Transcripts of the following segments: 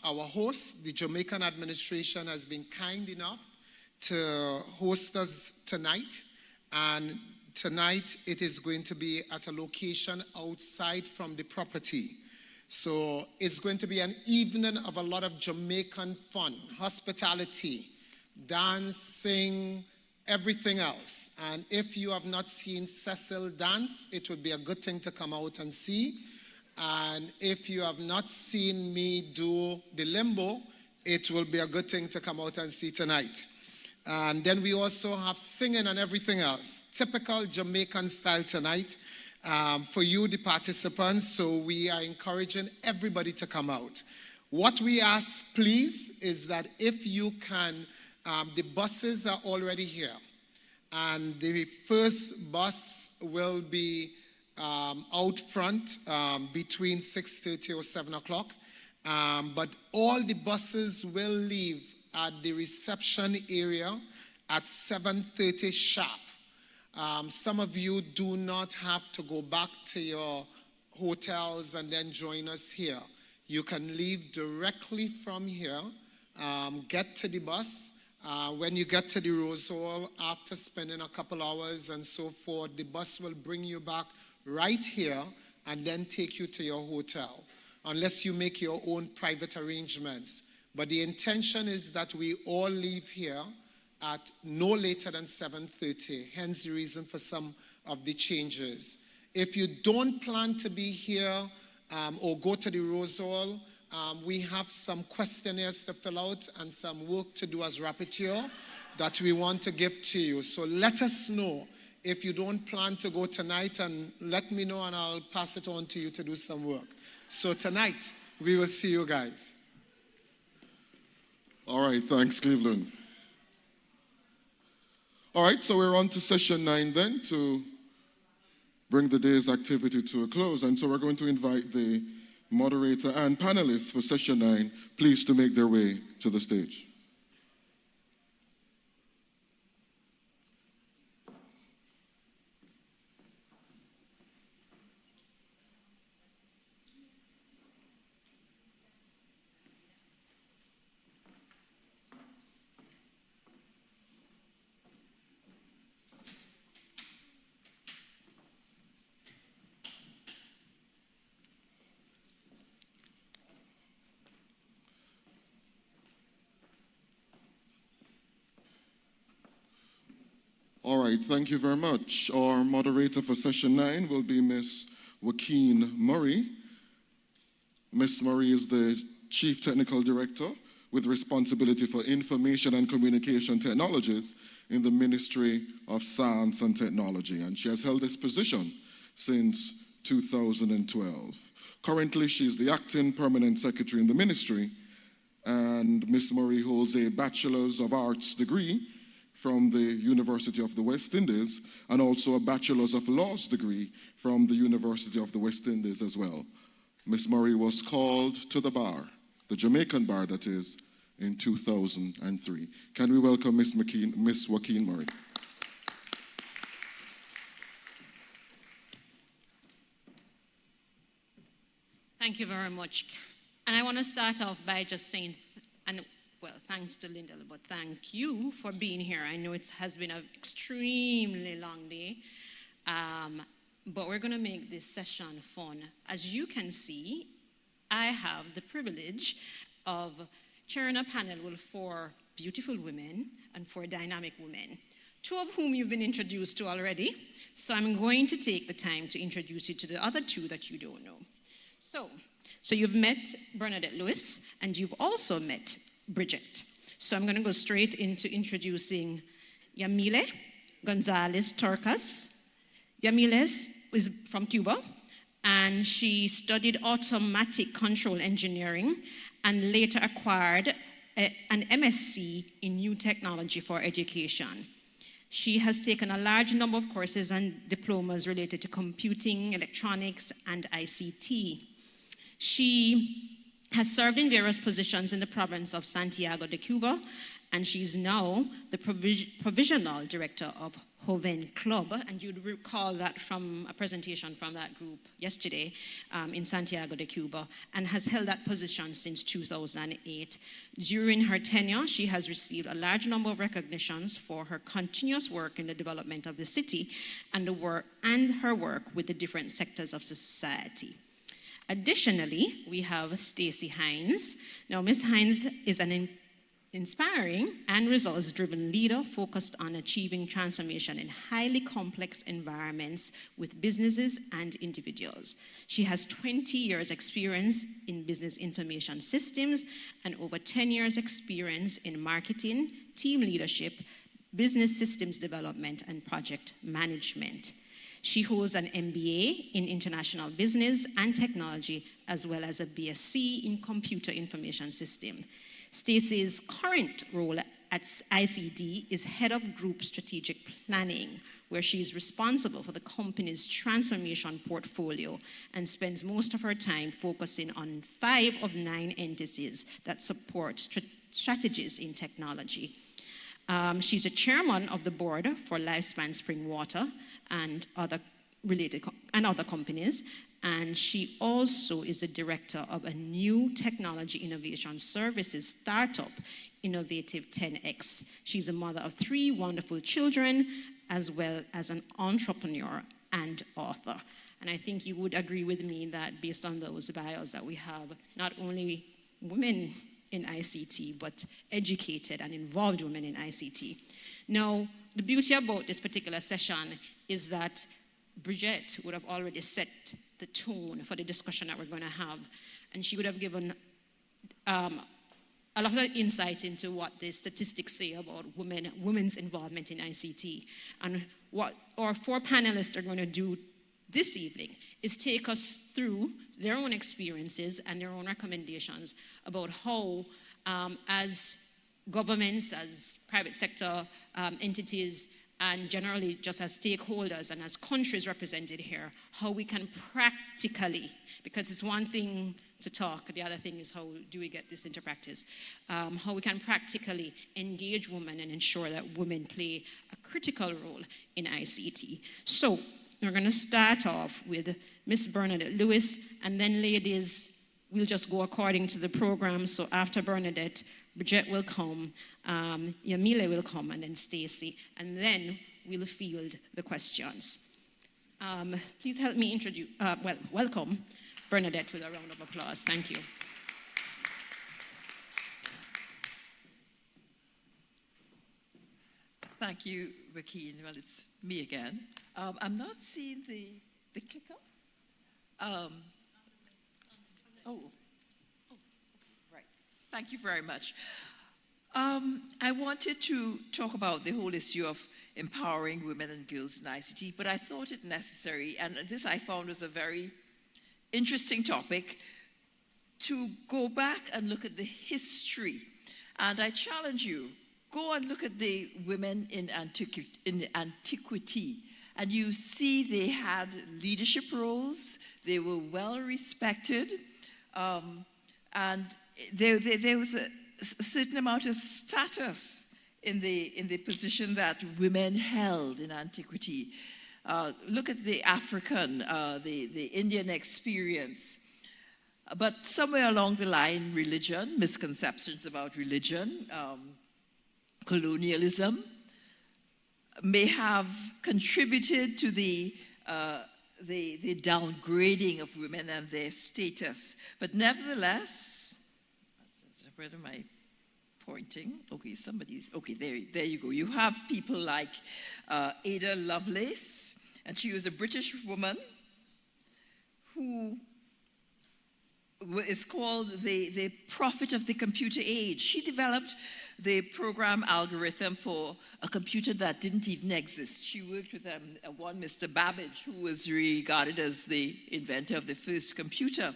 our host, the Jamaican administration, has been kind enough to host us tonight. And tonight it is going to be at a location outside from the property. So it's going to be an evening of a lot of Jamaican fun, hospitality, dancing, everything else. And if you have not seen Cecil dance, it would be a good thing to come out and see. And if you have not seen me do the limbo, it will be a good thing to come out and see tonight. And then we also have singing and everything else. Typical Jamaican style tonight for you, the participants. So we are encouraging everybody to come out. What we ask, please, is that if you can, the buses are already here. And the first bus will be out front between 6:30 or 7 o'clock. But all the buses will leave at the reception area at 7:30 sharp. Some of you do not have to go back to your hotels and then join us here. You can leave directly from here, get to the bus. When you get to the Rose Hall, after spending a couple hours and so forth, the bus will bring you back right here and then take you to your hotel, unless you make your own private arrangements. But the intention is that we all leave here at no later than 7:30, hence the reason for some of the changes. If you don't plan to be here or go to the Rose Hall, we have some questionnaires to fill out and some work to do as rapporteur that we want to give to you. So let us know if you don't plan to go tonight, and let me know and I'll pass it on to you to do some work. So tonight, we will see you guys. All right, thanks, Cleveland. All right, so we're on to session 9 then to bring the day's activity to a close. And so we're going to invite the moderator and panelists for session 9, please, to make their way to the stage. All right, thank you very much. Our moderator for session 9 will be Ms. Wahkeen Murray. Ms. Murray is the Chief Technical Director with responsibility for Information and Communication Technologies in the Ministry of Science and Technology, and she has held this position since 2012. Currently, she is the Acting Permanent Secretary in the Ministry, and Ms. Murray holds a Bachelor's of Arts degree from the University of the West Indies, and also a Bachelor's of Laws degree from the University of the West Indies as well. Ms. Murray was called to the bar, the Jamaican bar that is, in 2003. Can we welcome Ms. Wahkeen Murray? Thank you very much. And I want to start off by just saying, well, thanks to Lyndall, but thank you for being here. I know it has been an extremely long day, but we're going to make this session fun. As you can see, I have the privilege of chairing a panel with 4 beautiful women and 4 dynamic women, 2 of whom you've been introduced to already. So I'm going to take the time to introduce you to the other 2 that you don't know. So you've met Bernadette Lewis, and you've also met Bridget. So I'm going to go straight into introducing Yamile González Torcas. Yamile is from Cuba, and she studied automatic control engineering and later acquired an MSc in new technology for education. She has taken a large number of courses and diplomas related to computing, electronics, and ICT. She has served in various positions in the province of Santiago de Cuba, and she's now the Provisional Director of Joven Club, and you'd recall that from a presentation from that group yesterday in Santiago de Cuba, and has held that position since 2008. During her tenure, she has received a large number of recognitions for her continuous work in the development of the city and her work with the different sectors of society. Additionally, we have Stacey Hines. Now, Ms. Hines is an inspiring and results-driven leader focused on achieving transformation in highly complex environments with businesses and individuals. She has 20 years experience in business information systems and over 10 years experience in marketing, team leadership, business systems development, and project management. She holds an MBA in international business and technology, as well as a BSc in computer information system. Stacey's current role at ICT is Head of Group Strategic Planning, where she is responsible for the company's transformation portfolio and spends most of her time focusing on 5 of 9 entities that support strategies in technology. She's a chairman of the board for Lifespan Spring Water and other companies, and she also is the director of a new technology innovation services startup, Innovative 10X. She's a mother of 3 wonderful children, as well as an entrepreneur and author. And I think you would agree with me that based on those bios that we have, not only women in ICT, but educated and involved women in ICT. Now, the beauty about this particular session is that Bridget would have already set the tone for the discussion that we're going to have, and she would have given a lot of insight into what the statistics say about women's involvement in ICT. And what our 4 panelists are going to do this evening is take us through their own experiences and their own recommendations about how, as governments, as private sector entities, and generally just as stakeholders and as countries represented here, how we can practically, because it's one thing to talk, the other thing is how do we get this into practice, how we can practically engage women and ensure that women play a critical role in ICT. So we're going to start off with Miss Bernadette Lewis, and then ladies, we'll just go according to the program. So after Bernadette, Bridget will come, Yamile will come, and then Stacey, and then we'll field the questions. Please help me introduce, welcome Bernadette with a round of applause. Thank you. Thank you, Wahkeen. Well, it's me again. I'm not seeing the clicker. Right. Thank you very much. I wanted to talk about the whole issue of empowering women and girls in ICT, but I thought it necessary, and this I found was a very interesting topic, to go back and look at the history. And I challenge you, go and look at the women in antiquity, and you see they had leadership roles, they were well respected, and there was a certain amount of status in the position that women held in antiquity. Look at the African, the Indian experience. But somewhere along the line, religion, misconceptions about religion, colonialism may have contributed to the downgrading of women and their status. But nevertheless, where am I pointing? Okay, okay, there you go. You have people like Ada Lovelace, and she was a British woman who is called the prophet of the computer age. She developed the program algorithm for a computer that didn't even exist. She worked with one Mr. Babbage, who was regarded as the inventor of the first computer.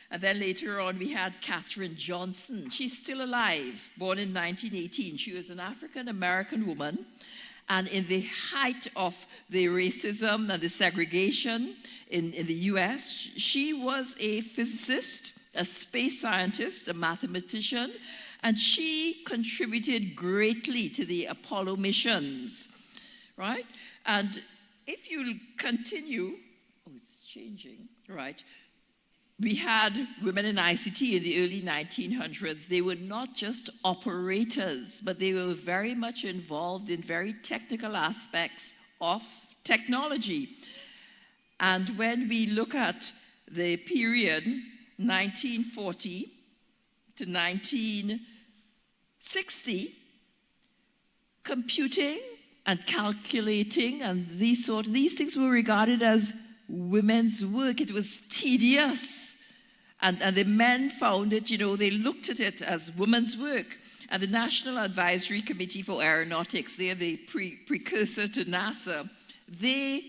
And then later on, we had Katherine Johnson. She's still alive, born in 1918. She was an African-American woman. And in the height of the racism and the segregation in the US, she was a physicist, a space scientist, a mathematician, and she contributed greatly to the Apollo missions, right? And if you continue, oh, it's changing, right? We had women in ICT in the early 1900s. They were not just operators, but they were very much involved in very technical aspects of technology. And when we look at the period 1940 to 1960, computing and calculating and these things were regarded as women's work. It was tedious. And the men found it, they looked at it as women's work. And the National Advisory Committee for Aeronautics, they're the precursor to NASA, the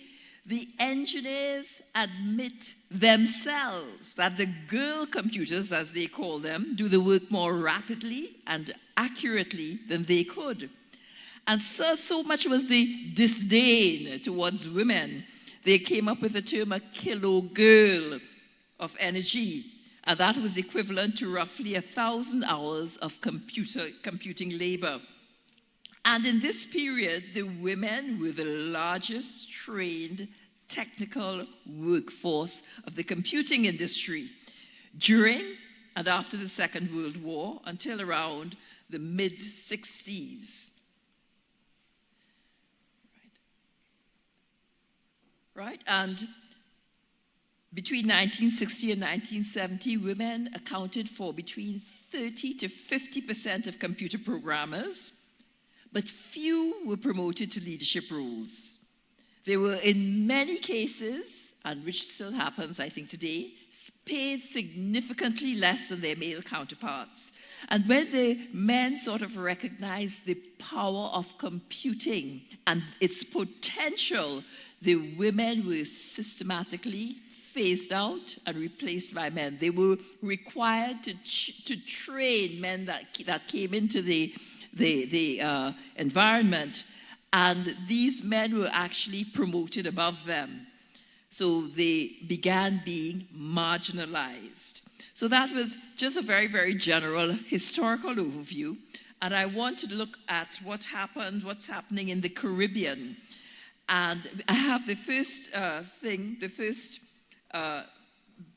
engineers admit themselves that the girl computers, as they call them, do the work more rapidly and accurately than they could. And so much was the disdain towards women, they came up with the term a kilogirl of energy, and that was equivalent to roughly 1,000 hours of computing labor. And in this period, the women were the largest trained technical workforce of the computing industry during and after the Second World War until around the mid-60s. Right? And between 1960 and 1970, women accounted for between 30 to 50% of computer programmers, but few were promoted to leadership roles. They were, in many cases, and which still happens, I think, today, paid significantly less than their male counterparts. And when the men sort of recognized the power of computing and its potential, the women were systematically phased out and replaced by men. They were required to train men that came into the environment, and these men were actually promoted above them. So they began being marginalized. So that was just a very, very general historical overview. And I want to look at what's happening in the Caribbean. And I have the first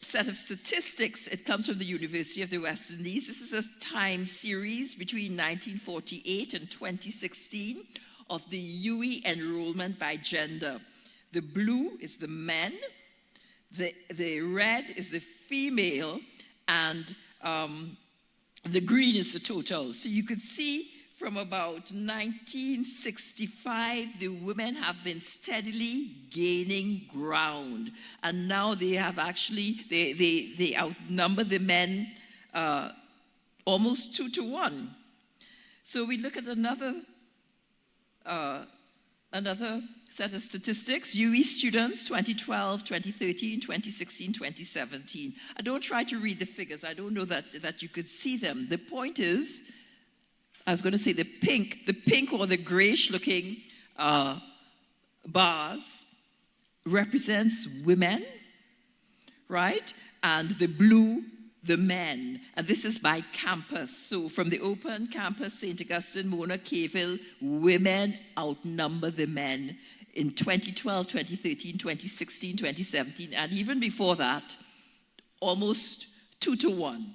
set of statistics. It comes from the University of the West Indies. This is a time series between 1948 and 2016 of the UE enrollment by gender. The blue is the men, the red is the female, and the green is the total. So you could see from about 1965, the women have been steadily gaining ground. And now they have actually, they outnumber the men almost 2 to 1. So we look at another set of statistics. UE students, 2012, 2013, 2016, 2017. I don't try to read the figures. I don't know that you could see them. The point is, I was going to say the pink or the grayish-looking bars represents women, right? And the blue, the men. And this is by campus. So from the open campus, St. Augustine, Mona, Cavell, women outnumber the men in 2012, 2013, 2016, 2017, and even before that, almost 2 to 1.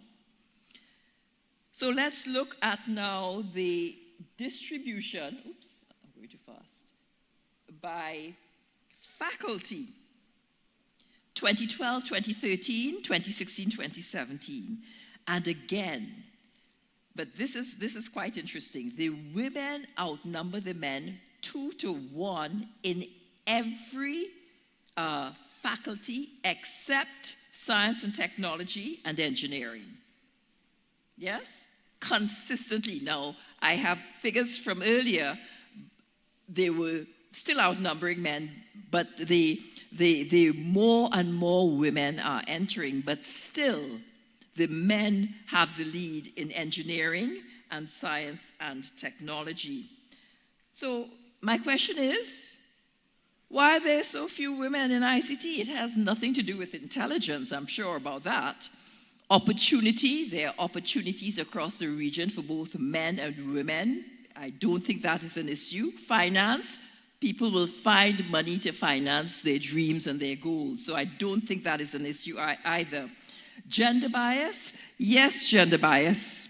So let's look at now the distribution, oops, I'm going too fast, by faculty. 2012, 2013, 2016, 2017. And again, but this is quite interesting. The women outnumber the men 2 to 1 in every faculty except science and technology and engineering. Yes? Consistently. Now, I have figures from earlier. They were still outnumbering men, but the more and more women are entering, but still the men have the lead in engineering and science and technology. So my question is, why are there so few women in ICT? It has nothing to do with intelligence, I'm sure about that. Opportunity, there are opportunities across the region for both men and women. I don't think that is an issue. Finance, people will find money to finance their dreams and their goals. So I don't think that is an issue either. Gender bias? Yes, gender bias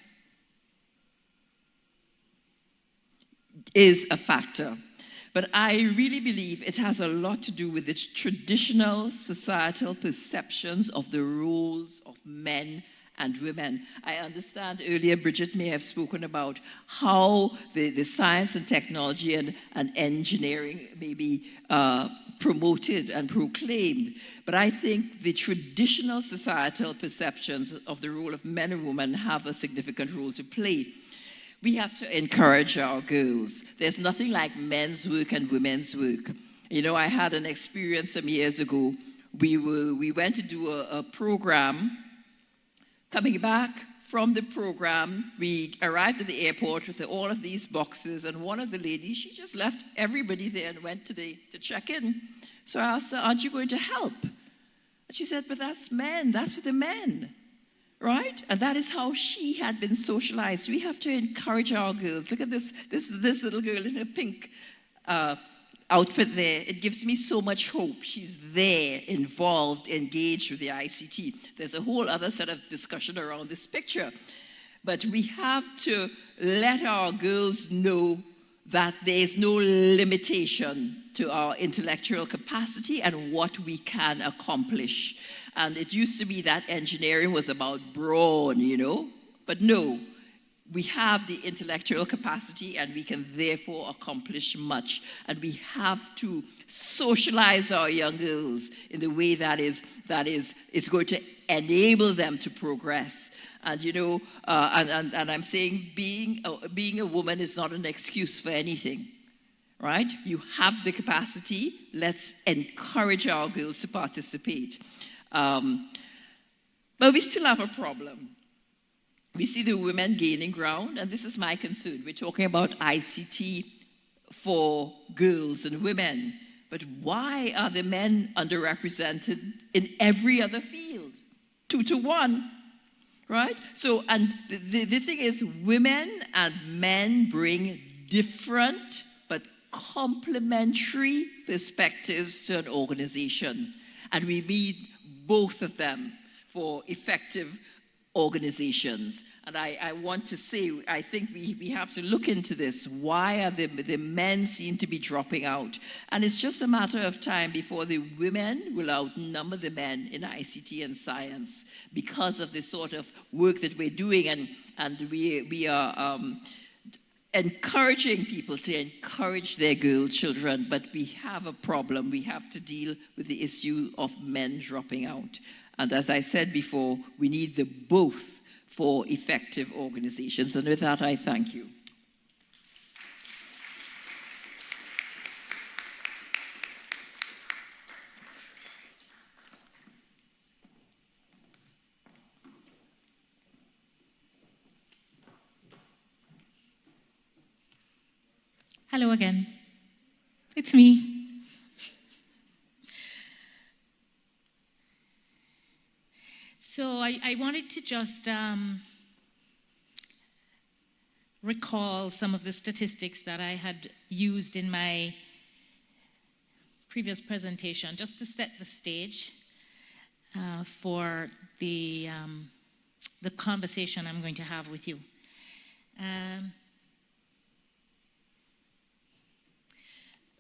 is a factor. But I really believe it has a lot to do with the traditional societal perceptions of the roles of men and women. I understand earlier Bridget may have spoken about how the science and technology and engineering may be promoted and proclaimed. But I think the traditional societal perceptions of the role of men and women have a significant role to play. We have to encourage our girls. There's nothing like men's work and women's work. You know, I had an experience some years ago. We went to do a program. Coming back from the program, we arrived at the airport with all of these boxes, and one of the ladies, she just left everybody there and went to check in. So I asked her, "Aren't you going to help?" And she said, "But that's men. That's for the men." Right? And that is how she had been socialized. We have to encourage our girls. Look at this little girl in her pink outfit there. It gives me so much hope. She's there, involved, engaged with the ICT. There's a whole other set of discussion around this picture. But we have to let our girls know that there's no limitation to our intellectual capacity and what we can accomplish. And it used to be that engineering was about brawn, you know, but no, we have the intellectual capacity and we can therefore accomplish much. And we have to socialize our young girls in the way that is going to enable them to progress. And you know, and I'm saying being a woman is not an excuse for anything, right? You have the capacity. Let's encourage our girls to participate. But we still have a problem. We see the women gaining ground, and this is my concern. We're talking about ICT for girls and women, but why are the men underrepresented in every other field? 2 to 1, right? So, and the thing is, women and men bring different but complementary perspectives to an organization, and we need both of them for effective organizations. And I want to say, I think we have to look into this. Why are the men seem to be dropping out? And it's just a matter of time before the women will outnumber the men in ICT and science because of the sort of work that we're doing. And we are encouraging people to encourage their girl children, but we have a problem. We have to deal with the issue of men dropping out. And as I said before, we need the both for effective organizations. And with that, I thank you. Hello again. It's me. So I wanted to just recall some of the statistics that I had used in my previous presentation, just to set the stage for the conversation I'm going to have with you.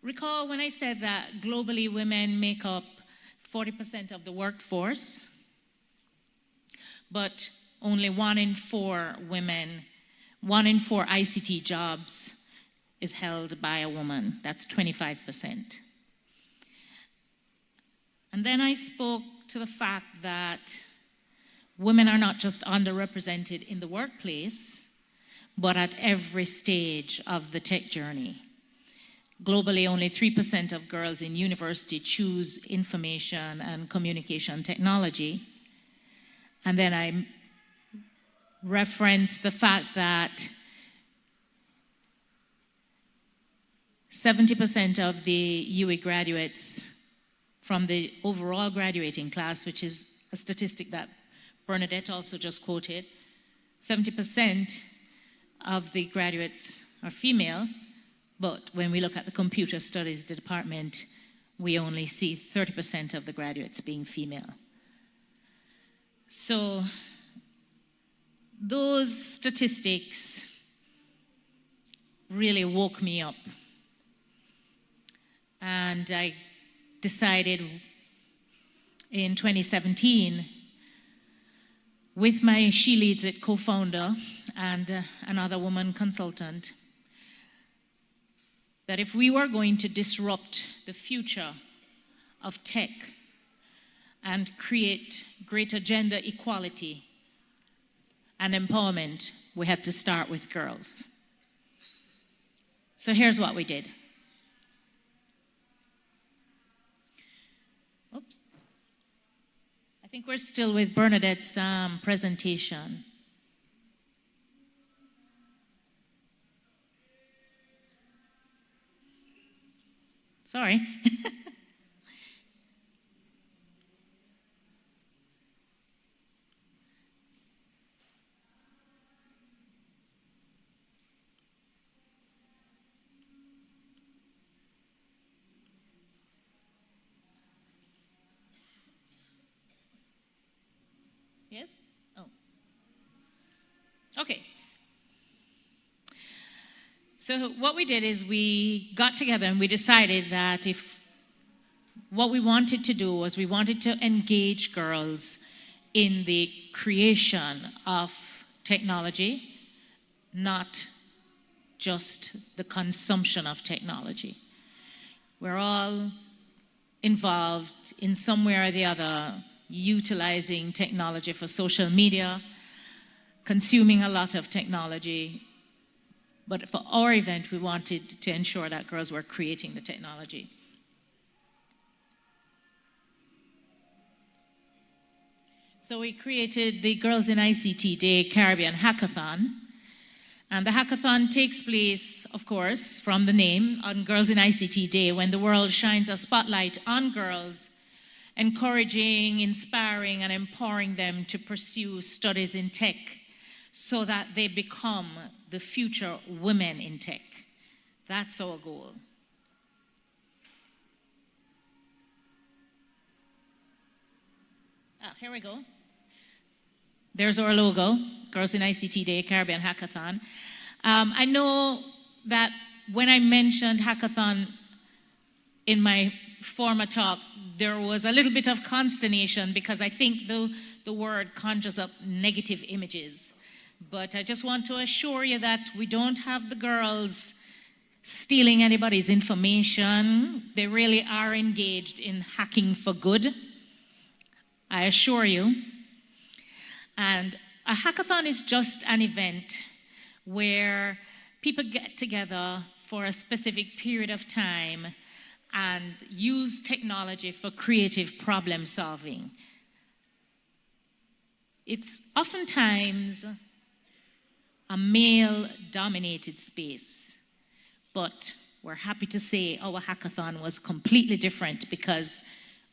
Recall when I said that globally women make up 40% of the workforce, but only 1 in 4 women, 1 in 4 ICT jobs is held by a woman. That's 25%. And then I spoke to the fact that women are not just underrepresented in the workplace, but at every stage of the tech journey. Globally, only 3% of girls in university choose information and communication technology. And then I referenced the fact that 70% of the UE graduates from the overall graduating class, which is a statistic that Bernadette also just quoted, 70% of the graduates are female, But when we look at the computer studies department, we only see 30% of the graduates being female. So those statistics really woke me up. And I decided in 2017, with my She Leads It co-founder and another woman consultant, that if we were going to disrupt the future of tech and create greater gender equality and empowerment, we had to start with girls. So here's what we did. Oops. I think we're still with Bernadette's presentation. Sorry. Yes? Oh. Okay. So what we did is we got together and we decided that if what we wanted to do was we wanted to engage girls in the creation of technology, not just the consumption of technology. We're all involved in some way or the other utilizing technology for social media, consuming a lot of technology. But for our event, we wanted to ensure that girls were creating the technology. So we created the Girls in ICT Day Caribbean Hackathon. And the hackathon takes place, of course, from the name, on Girls in ICT Day, when the world shines a spotlight on girls, encouraging, inspiring, and empowering them to pursue studies in tech so that they become the future women in tech. That's our goal. Here we go. There's our logo, Girls in ICT Day Caribbean Hackathon. I know that when I mentioned hackathon in my former talk, there was a little bit of consternation because I think the word conjures up negative images. But I just want to assure you that we don't have the girls stealing anybody's information. They really are engaged in hacking for good, I assure you. And a hackathon is just an event where people get together for a specific period of time and use technology for creative problem solving. It's oftentimes a male-dominated space, but we're happy to say our hackathon was completely different because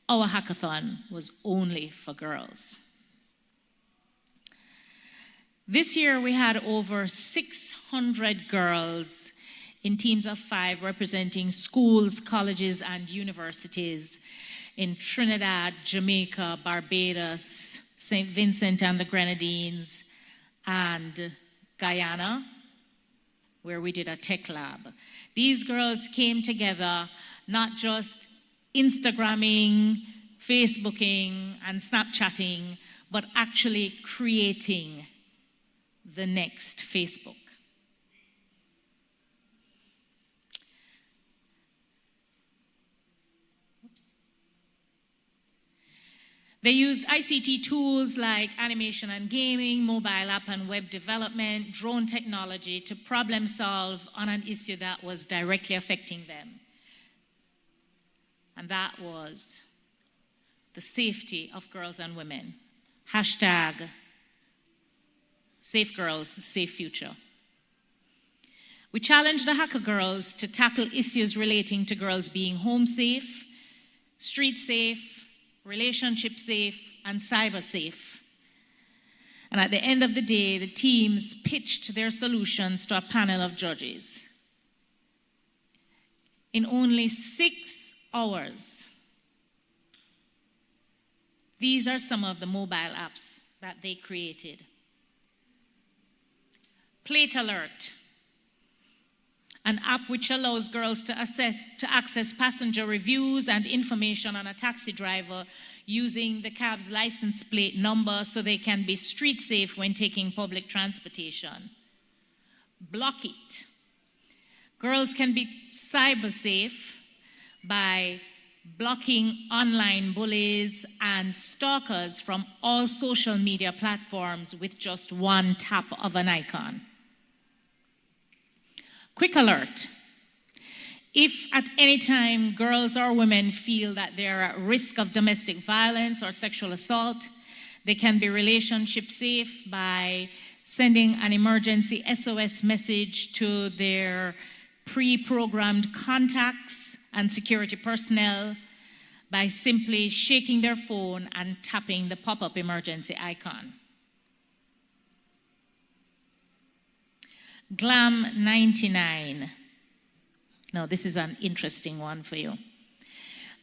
our hackathon was only for girls. This year we had over 600 girls in teams of 5 representing schools, colleges, and universities in Trinidad, Jamaica, Barbados, St. Vincent and the Grenadines, and Guyana, where we did a tech lab. These girls came together not just Instagramming, Facebooking, and Snapchatting, but actually creating the next Facebook. They used ICT tools like animation and gaming, mobile app and web development, drone technology to problem solve on an issue that was directly affecting them. And that was the safety of girls and women. Hashtag Safe Girls, Safe Future. We challenged the Hacker Girls to tackle issues relating to girls being home safe, street safe, relationship safe, and cyber safe. And at the end of the day, the teams pitched their solutions to a panel of judges. in only 6 hours. These are some of the mobile apps that they created. Plate Alert, an app which allows girls to access passenger reviews and information on a taxi driver using the cab's license plate number so they can be street safe when taking public transportation. Blockit. Girls can be cyber safe by blocking online bullies and stalkers from all social media platforms with just one tap of an icon. Quick Alert. If at any time girls or women feel that they're at risk of domestic violence or sexual assault, they can be relationship safe by sending an emergency SOS message to their pre-programmed contacts and security personnel by simply shaking their phone and tapping the pop-up emergency icon. Glam 99. Now, this is an interesting one for you.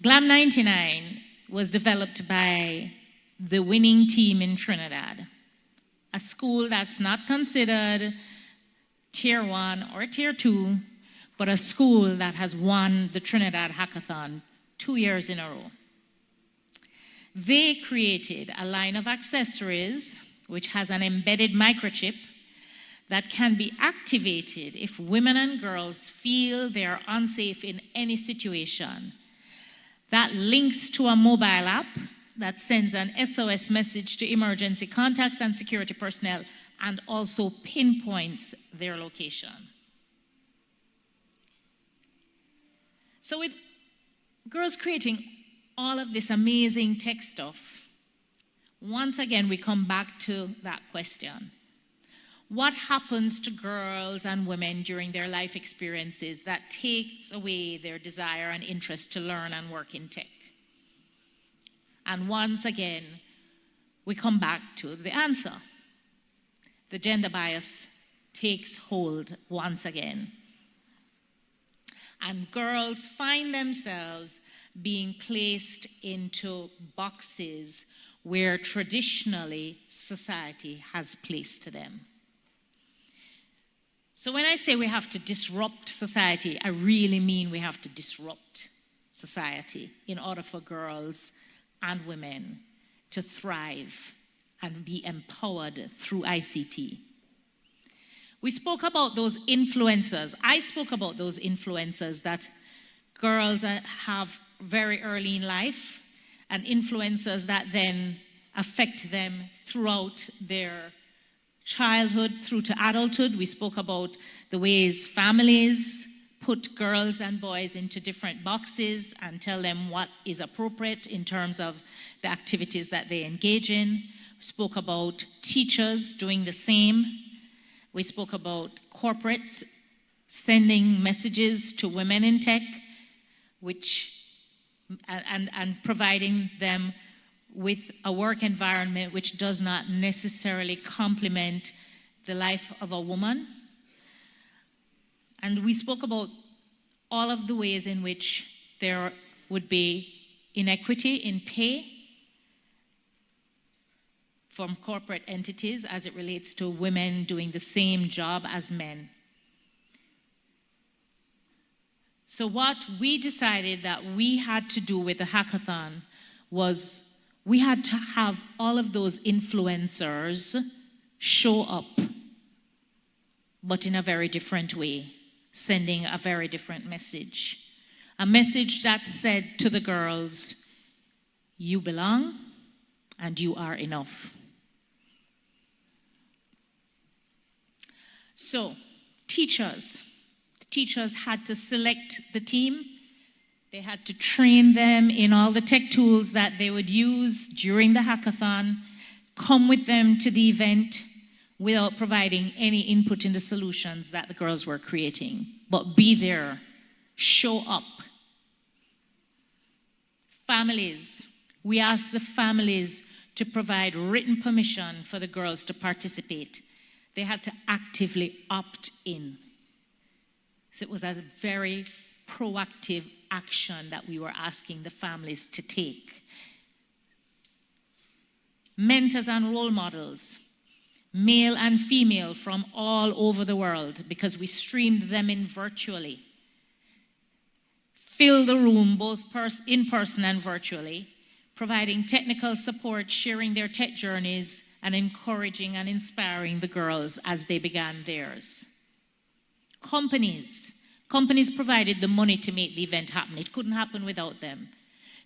Glam 99 was developed by the winning team in Trinidad, a school that's not considered Tier 1 or Tier 2, but a school that has won the Trinidad Hackathon 2 years in a row. They created a line of accessories which has an embedded microchip that can be activated if women and girls feel they are unsafe in any situation. That links to a mobile app that sends an SOS message to emergency contacts and security personnel and also pinpoints their location. So with girls creating all of this amazing tech stuff, once again we come back to that question. What happens to girls and women during their life experiences that takes away their desire and interest to learn and work in tech? And once again, we come back to the answer. The gender bias takes hold once again. And girls find themselves being placed into boxes where traditionally society has placed them. So when I say we have to disrupt society, I really mean we have to disrupt society in order for girls and women to thrive and be empowered through ICT. We spoke about those influencers. I spoke about those influencers that girls have very early in life and influencers that then affect them throughout their childhood through to adulthood. We spoke about the ways families put girls and boys into different boxes and tell them what is appropriate in terms of the activities that they engage in. We spoke about teachers doing the same. We spoke about corporates sending messages to women in tech, and providing them with a work environment which does not necessarily complement the life of a woman. And we spoke about all of the ways in which there would be inequity in pay from corporate entities as it relates to women doing the same job as men. So what we decided that we had to do with the hackathon was we had to have all of those influencers show up, but in a very different way, sending a very different message. A message that said to the girls, you belong and you are enough. So, teachers had to select the team. They had to train them in all the tech tools that they would use during the hackathon, come with them to the event without providing any input in the solutions that the girls were creating, but be there, show up. Families, we asked the families to provide written permission for the girls to participate. They had to actively opt in. So it was a very proactive action that we were asking the families to take. Mentors and role models, male and female from all over the world, because we streamed them in virtually. Fill the room both in person and virtually, providing technical support, sharing their tech journeys, and encouraging and inspiring the girls as they began theirs. Companies provided the money to make the event happen. It couldn't happen without them.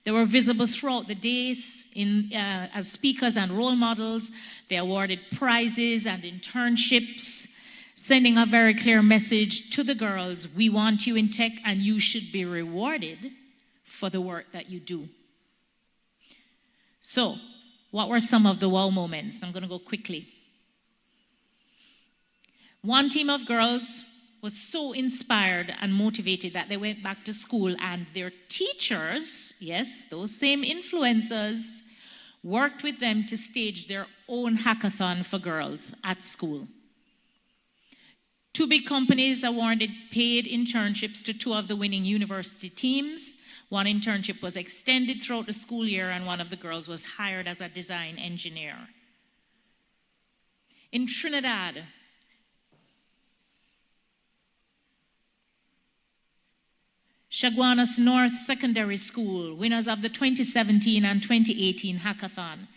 They were visible throughout the days as speakers and role models. They awarded prizes and internships, sending a very clear message to the girls: we want you in tech and you should be rewarded for the work that you do. So, what were some of the wow moments? I'm going to go quickly. One team of girls was so inspired and motivated that they went back to school, and their teachers, yes, those same influencers, worked with them to stage their own hackathon for girls at school. 2 big companies awarded paid internships to 2 of the winning university teams. 1 internship was extended throughout the school year, and 1 of the girls was hired as a design engineer. In Trinidad, Chaguanas North Secondary School, winners of the 2017 and 2018 hackathon,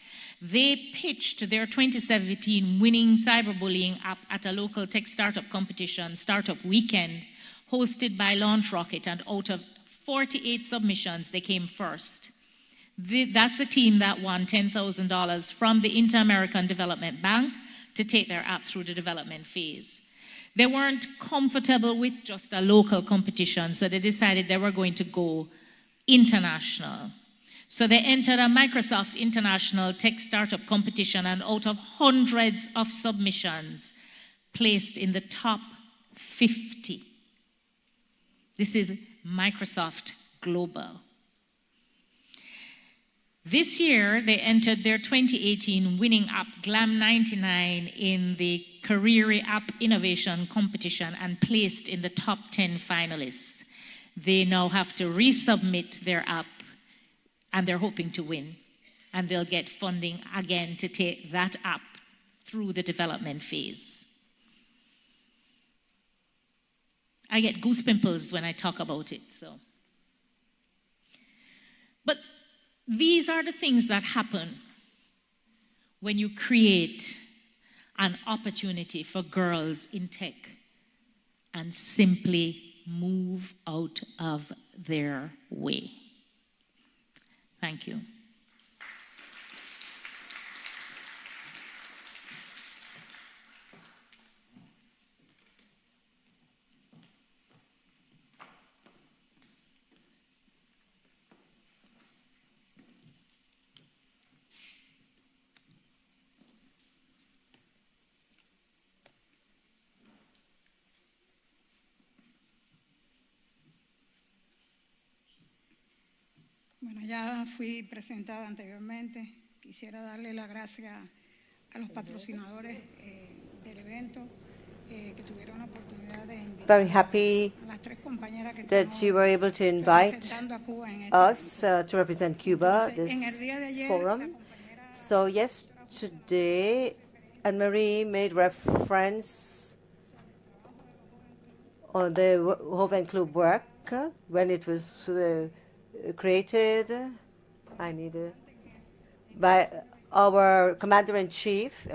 they pitched their 2017 winning cyberbullying app at a local tech startup competition, Startup Weekend, hosted by Launch Rocket, and out of 48 submissions, they came first. That's the team that won $10,000 from the Inter-American Development Bank to take their app through the development phase. They weren't comfortable with just a local competition, so they decided they were going to go international. So they entered a Microsoft International Tech Startup competition, and out of hundreds of submissions, placed in the top 50. This is Microsoft Global. This year, they entered their 2018 winning app, Glam 99, in the Career App Innovation Competition and placed in the top 10 finalists. They now have to resubmit their app, and they're hoping to win. And they'll get funding again to take that app through the development phase. I get goosepimples when I talk about it, so. But these are the things that happen when you create an opportunity for girls in tech and simply move out of their way. Thank you. Bueno, ya fui presentada anteriormente. Quisiera darle las gracias a los patrocinadores del evento que tuvieron la oportunidad de invitar Very happy a las 3 compañeras que that you were able to invite representando a Cuba en us to represent Cuba Entonces, this en el día de ayer, forum. la compañera So yesterday, Anne-Marie made reference on the Joven Club work when it was created. By our commander-in-chief.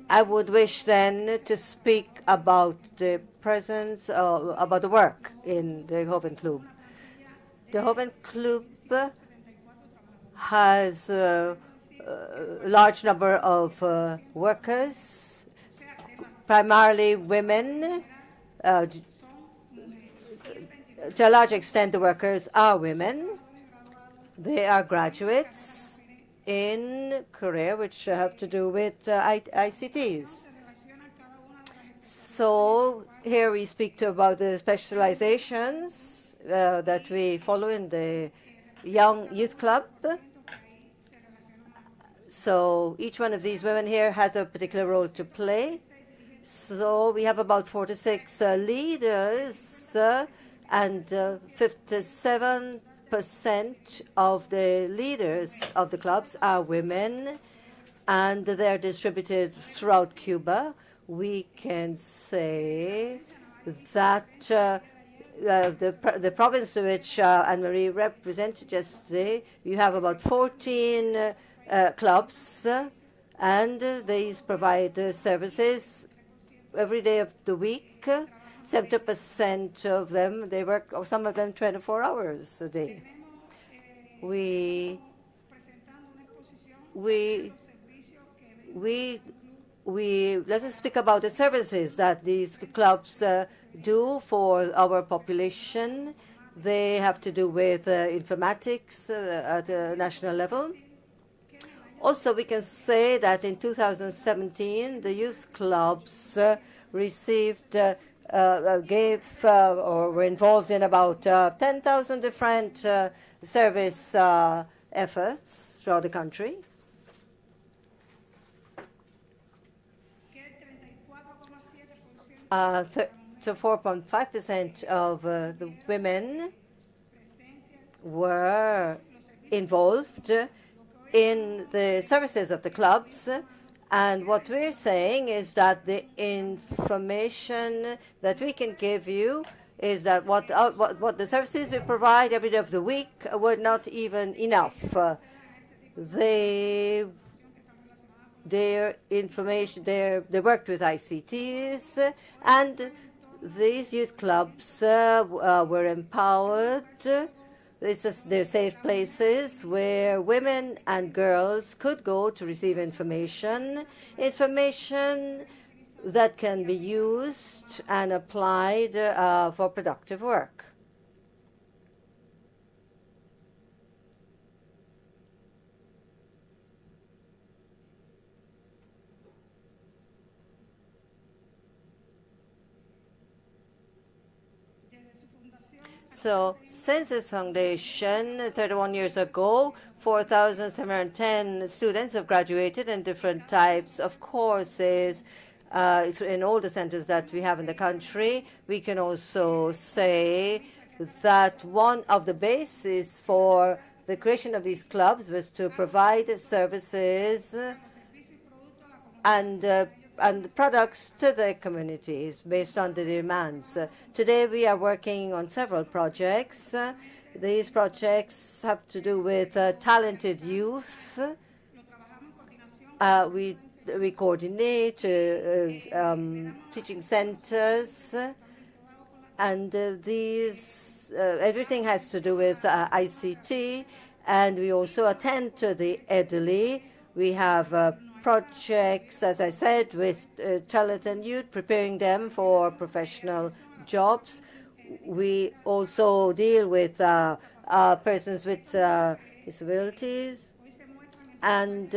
I would wish then to speak about the presence, about the work in the Joven Club. The Joven Club has a large number of workers, primarily women. To a large extent, the workers are women. They are graduates in career which have to do with ICTs. So here we speak about the specializations that we follow in the Young Youth Club. So each one of these women here has a particular role to play. So we have about 46 leaders, and 57% of the leaders of the clubs are women, and they're distributed throughout Cuba. We can say that the province to which Anne-Marie represented yesterday, you have about 14 clubs, and these provide services every day of the week. 70% of them, they work, or some of them 24 hours a day. Let us speak about the services that these clubs do for our population. They have to do with informatics at a national level. Also, we can say that in 2017, the youth clubs received, gave, or were involved in about 10,000 different service efforts throughout the country. So 4.5% of the women were involved in the services of the clubs. And what we're saying is that the information that we can give you is that what the services we provide every day of the week were not even enough. They worked with ICTs, and these youth clubs were empowered. They're safe places where women and girls could go to receive information that can be used and applied for productive work. So since its foundation 31 years ago, 4,710 students have graduated in different types of courses in all the centers that we have in the country. We can also say that one of the bases for the creation of these clubs was to provide services and products to the communities based on the demands. Today we are working on several projects. These projects have to do with talented youth. We coordinate teaching centers, and everything has to do with ICT, and we also attend to the elderly. We have projects, as I said, with talented youth, preparing them for professional jobs. We also deal with persons with disabilities. And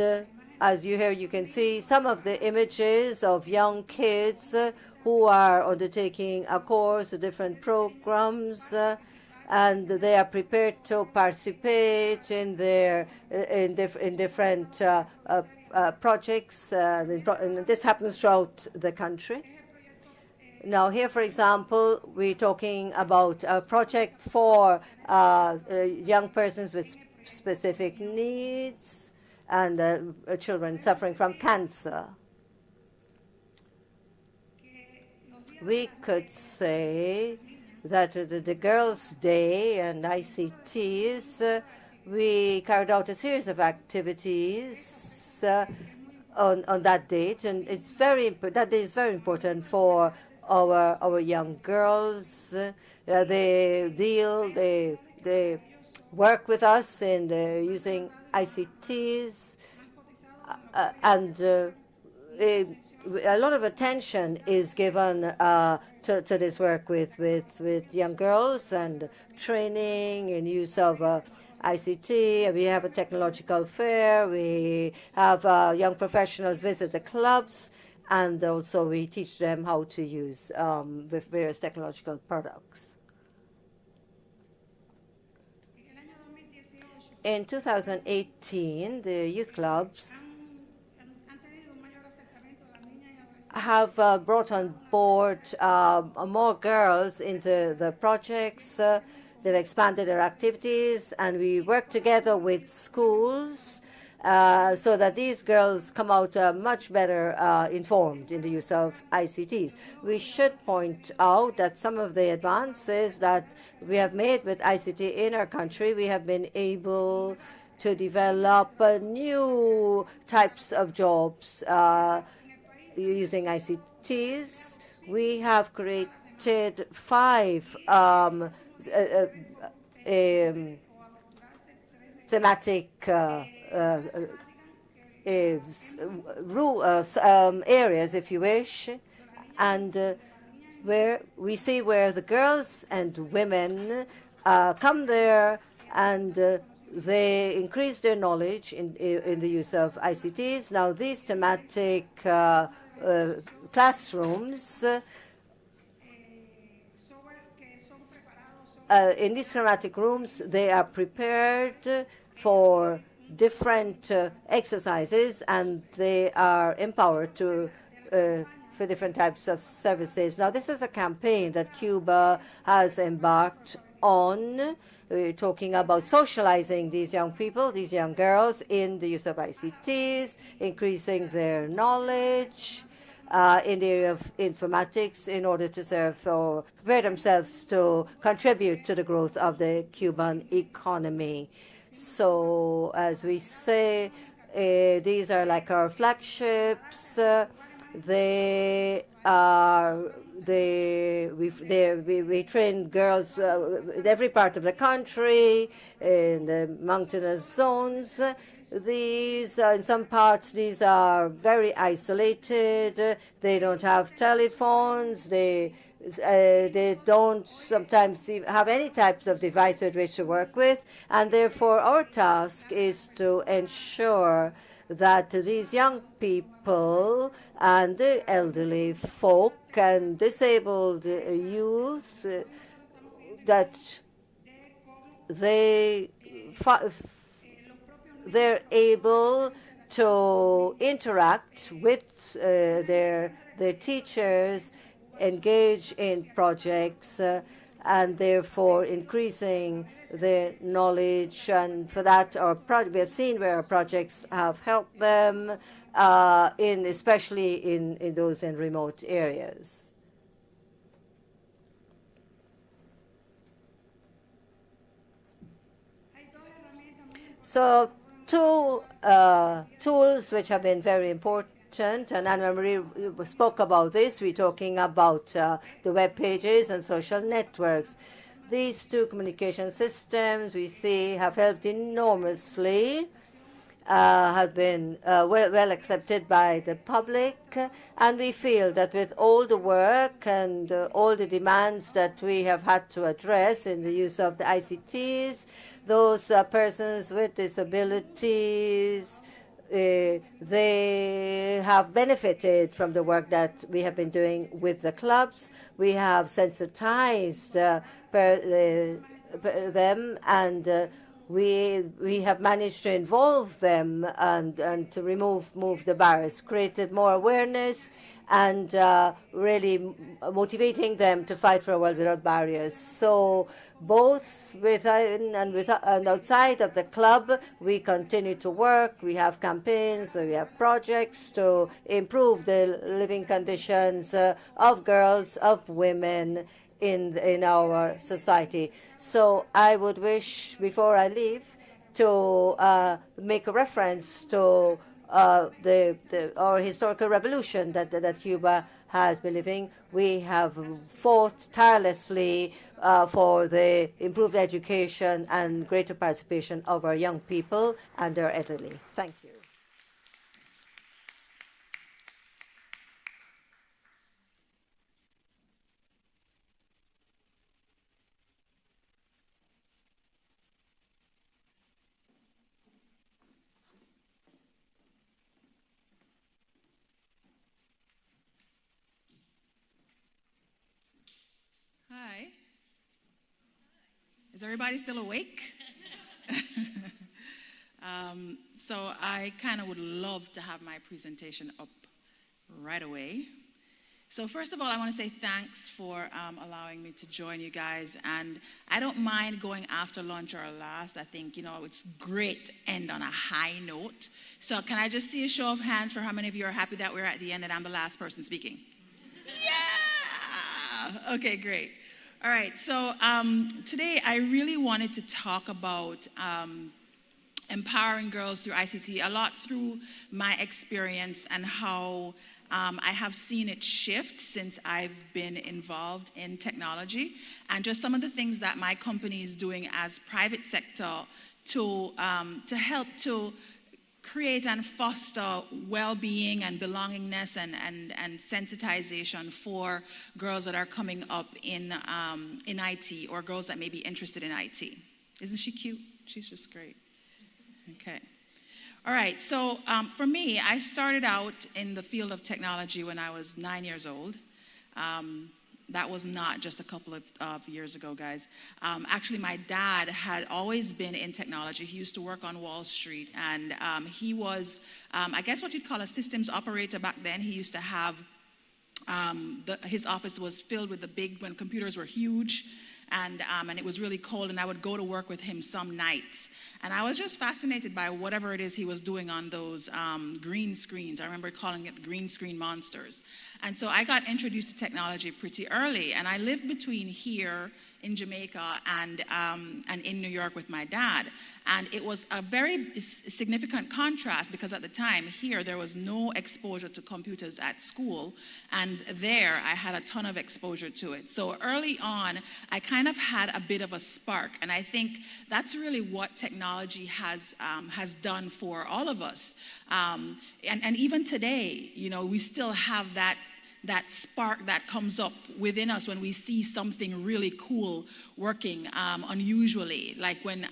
as you can see some of the images of young kids who are undertaking a course, different programs, and they are prepared to participate in different projects, and this happens throughout the country. Now here, for example, we're talking about a project for young persons with specific needs and children suffering from cancer. We could say that the Girls' Day and ICTs, we carried out a series of activities on that date, and that day is very important for our young girls. They work with us in using ICTs, and a lot of attention is given to this work with young girls and training and use of ICT. We have a technological fair. We have young professionals visit the clubs, and also we teach them how to use the various technological products. In 2018, the youth clubs have brought on board more girls into the projects. They've expanded their activities, and we work together with schools so that these girls come out much better informed in the use of ICTs. We should point out that some of the advances that we have made with ICT in our country, we have been able to develop new types of jobs using ICTs. We have created 5 thematic areas, if you wish, and where we see where the girls and women come there and they increase their knowledge in the use of ICTs. Now, these thematic classrooms, in these thematic rooms, they are prepared for different exercises, and they are empowered to for different types of services. Now, this is a campaign that Cuba has embarked on. We're talking about socializing these young people, these young girls, in the use of ICTs, increasing their knowledge in the area of informatics in order to serve or prepare themselves to contribute to the growth of the Cuban economy. So, as we say, these are like our flagships. We train girls in every part of the country, in the mountainous zones. These, in some parts, these are very isolated. They don't have telephones. They don't sometimes have any types of device with which to work with, and therefore our task is to ensure that these young people and the elderly folk and disabled youth that they're able to interact with their teachers, engage in projects, and therefore increasing their knowledge. And for that, we have seen where our projects have helped them, especially in those in remote areas. So 2 tools which have been very important, and Anna-Marie spoke about this. We're talking about the web pages and social networks. These 2 communication systems we see have helped enormously, have been well accepted by the public, and we feel that with all the work and all the demands that we have had to address in the use of the ICTs, those persons with disabilities, they have benefited from the work that we have been doing with the clubs. We have sensitized them, and we have managed to involve them and to move the barriers, created more awareness, and really motivating them to fight for a world without barriers. So both within and outside of the club, we continue to work. We have campaigns, we have projects to improve the living conditions of girls, of women in our society. So I would wish, before I leave, to make a reference to our historical revolution that Cuba has been living. We have fought tirelessly for the improved education and greater participation of our young people and their elderly. Thank you. Hi. Is everybody still awake? So I kind of would love to have my presentation up right away. So first of all, I want to say thanks for allowing me to join you guys. And I don't mind going after lunch or last. I think, it's great to end on a high note. So can I just see a show of hands for how many of you are happy that we're at the end and I'm the last person speaking? Yeah! Okay, great. All right, so today I really wanted to talk about empowering girls through ICT, a lot through my experience and how I have seen it shift since I've been involved in technology, and just some of the things that my company is doing as private sector to help to create and foster well-being and belongingness and sensitization for girls that are coming up in IT, or girls that may be interested in IT. Isn't she cute? She's just great. Okay. All right, so for me, I started out in the field of technology when I was 9 years old. That was not just a couple of years ago, guys. Actually, my dad had always been in technology. He used to work on Wall Street, and he was, I guess what you'd call a systems operator back then. He used to have, his office was filled with when computers were huge, and it was really cold, and I would go to work with him some nights. And I was just fascinated by whatever it is he was doing on those green screens. I remember calling it the green screen monsters. And so I got introduced to technology pretty early, and I lived between here in Jamaica and in New York with my dad. And it was a very significant contrast because at the time here there was no exposure to computers at school, and there I had a ton of exposure to it. So early on I kind of had a bit of a spark, and I think that's really what technology has done for all of us. And even today, we still have that spark that comes up within us when we see something really cool working unusually, like when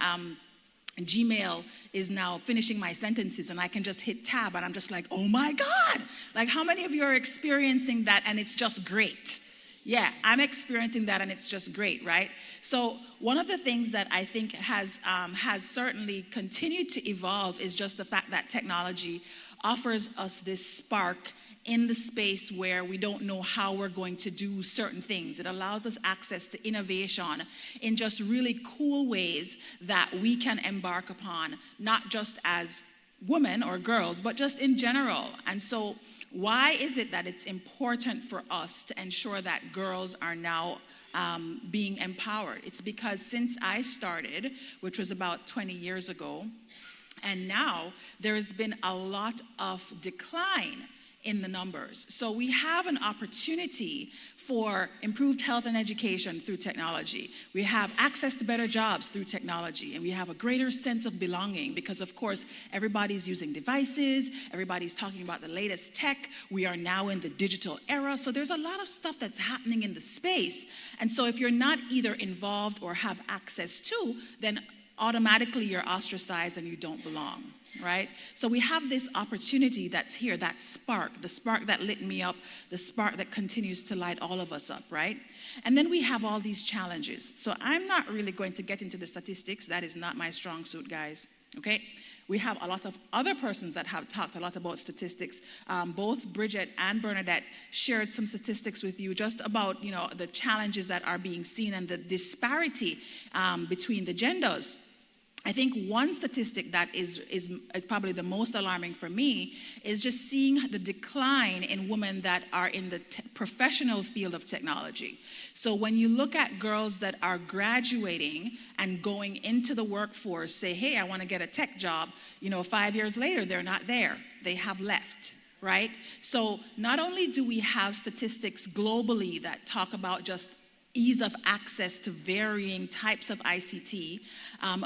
Gmail is now finishing my sentences and I can just hit tab and I'm just like, oh my God! Like, how many of you are experiencing that and it's just great? Yeah, I'm experiencing that and it's just great, right? So one of the things that I think has certainly continued to evolve is just the fact that technology offers us this spark in the space where we don't know how we're going to do certain things. It allows us access to innovation in just really cool ways that we can embark upon, not just as women or girls, but just in general. And so why is it that it's important for us to ensure that girls are now being empowered? It's because since I started, which was about 20 years ago, and now there has been a lot of decline in the numbers. So we have an opportunity for improved health and education through technology. We have access to better jobs through technology, and we have a greater sense of belonging because, of course, everybody's using devices, everybody's talking about the latest tech. We are now in the digital era, so there's a lot of stuff that's happening in the space. And so if you're not either involved or have access to, then automatically you're ostracized and you don't belong, right? So we have this opportunity that's here, that spark, the spark that lit me up, the spark that continues to light all of us up, right? And then we have all these challenges. So I'm not really going to get into the statistics. That is not my strong suit, guys, okay? We have a lot of other persons that have talked a lot about statistics. Both Bridget and Bernadette shared some statistics with you just about, the challenges that are being seen and the disparity between the genders. I think one statistic that is probably the most alarming for me is just seeing the decline in women that are in the professional field of technology. So when you look at girls that are graduating and going into the workforce, say, hey, I want to get a tech job, 5 years later, they're not there. They have left. Right? So not only do we have statistics globally that talk about just ease of access to varying types of ICT,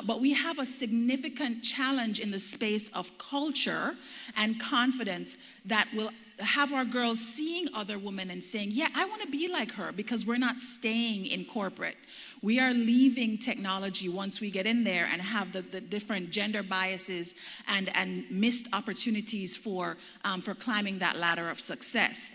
but we have a significant challenge in the space of culture and confidence that will have our girls seeing other women and saying, yeah, I want to be like her, because we're not staying in corporate. We are leaving technology once we get in there and have the different gender biases and missed opportunities for climbing that ladder of success.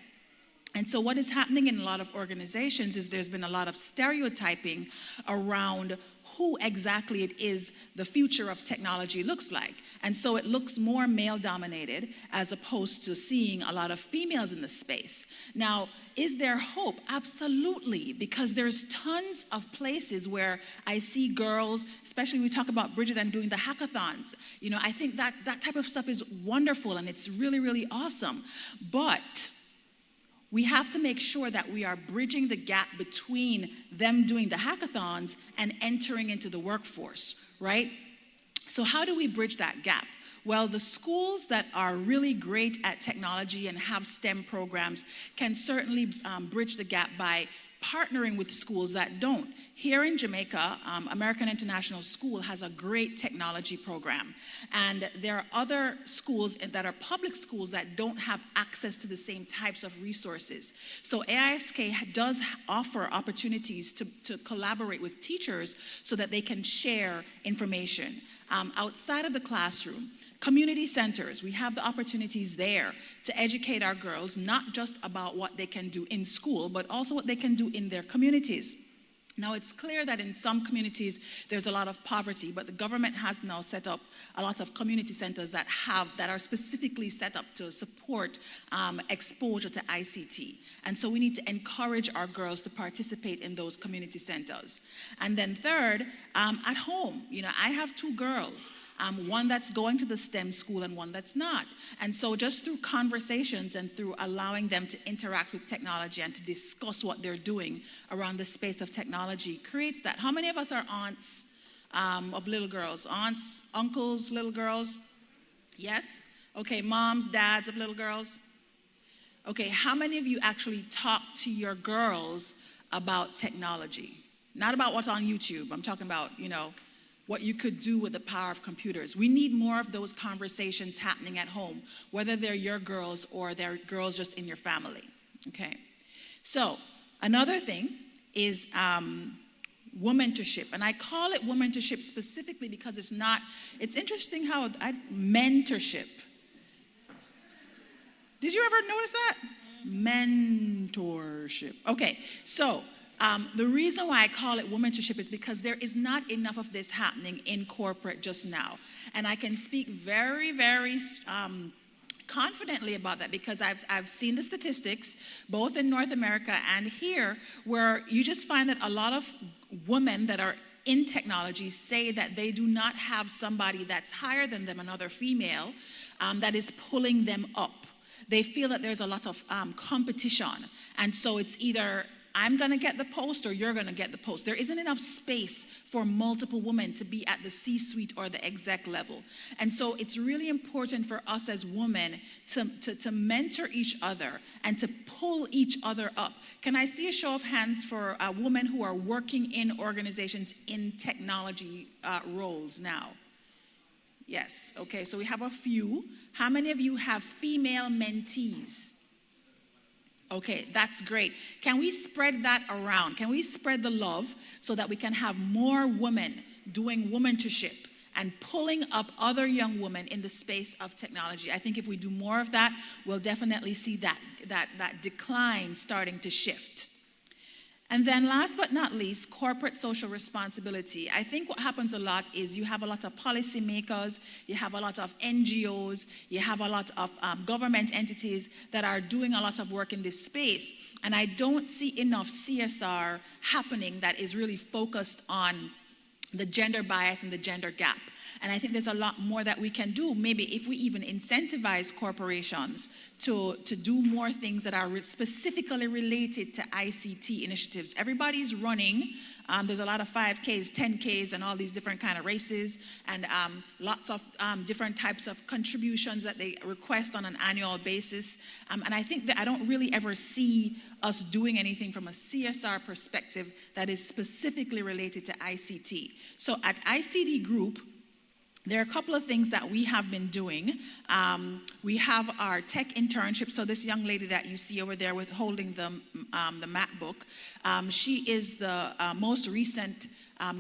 And so what is happening in a lot of organizations is there's been a lot of stereotyping around who exactly it is the future of technology looks like. And so it looks more male-dominated as opposed to seeing a lot of females in the space. Now, is there hope? Absolutely, because there's tons of places where I see girls, especially when we talk about Bridget and doing the hackathons. You know, I think that type of stuff is wonderful and it's really, really awesome. But we have to make sure that we are bridging the gap between them doing the hackathons and entering into the workforce, right? So how do we bridge that gap? Well, the schools that are really great at technology and have STEM programs can certainly bridge the gap by partnering with schools that don't. Here in Jamaica, American International School has a great technology program. And there are other schools that are public schools that don't have access to the same types of resources. So AISK does offer opportunities to collaborate with teachers so that they can share information outside of the classroom. Community centers, we have the opportunities there to educate our girls, not just about what they can do in school, but also what they can do in their communities. Now, it's clear that in some communities there's a lot of poverty, but the government has now set up a lot of community centers that are specifically set up to support exposure to ICT. And so we need to encourage our girls to participate in those community centers. And then third, at home, you know, I have two girls. One that's going to the STEM school and one that's not. And so just through conversations and through allowing them to interact with technology and to discuss what they're doing around the space of technology creates that. How many of us are aunts of little girls? Aunts, uncles, little girls? Yes? Okay, moms, dads of little girls? Okay, how many of you actually talk to your girls about technology? Not about what's on YouTube. I'm talking about, you know, what you could do with the power of computers. We need more of those conversations happening at home, whether they're your girls or they're girls just in your family, okay? So another thing is womentorship, and I call it womentorship specifically because it's interesting how mentorship. Did you ever notice that? Mentorship. Okay, so the reason why I call it womentorship is because there is not enough of this happening in corporate just now. And I can speak very, very confidently about that because I've seen the statistics, both in North America and here, where you just find that a lot of women that are in technology say that they do not have somebody that's higher than them, another female, that is pulling them up. They feel that there's a lot of competition. And so it's either I'm going to get the post or you're going to get the post. There isn't enough space for multiple women to be at the C-suite or the exec level. And so it's really important for us as women to mentor each other and to pull each other up. Can I see a show of hands for women who are working in organizations in technology roles now? Yes, okay, so we have a few. How many of you have female mentees? Okay, that's great. Can we spread that around? Can we spread the love so that we can have more women doing womentorship and pulling up other young women in the space of technology? I think if we do more of that, we'll definitely see that decline starting to shift. And then last but not least, corporate social responsibility. I think what happens a lot is you have a lot of policymakers, you have a lot of NGOs, you have a lot of government entities that are doing a lot of work in this space. And I don't see enough CSR happening that is really focused on the gender bias and the gender gap. And I think there's a lot more that we can do, maybe if we even incentivize corporations to do more things that are specifically related to ICT initiatives. Everybody's running. There's a lot of 5Ks, 10Ks, and all these different kind of races, and lots of different types of contributions that they request on an annual basis. And I think that I don't really ever see us doing anything from a CSR perspective that is specifically related to ICT. So at ICT Group, there are a couple of things that we have been doing. We have our tech internship. So this young lady that you see over there with holding the MacBook, she is the most recent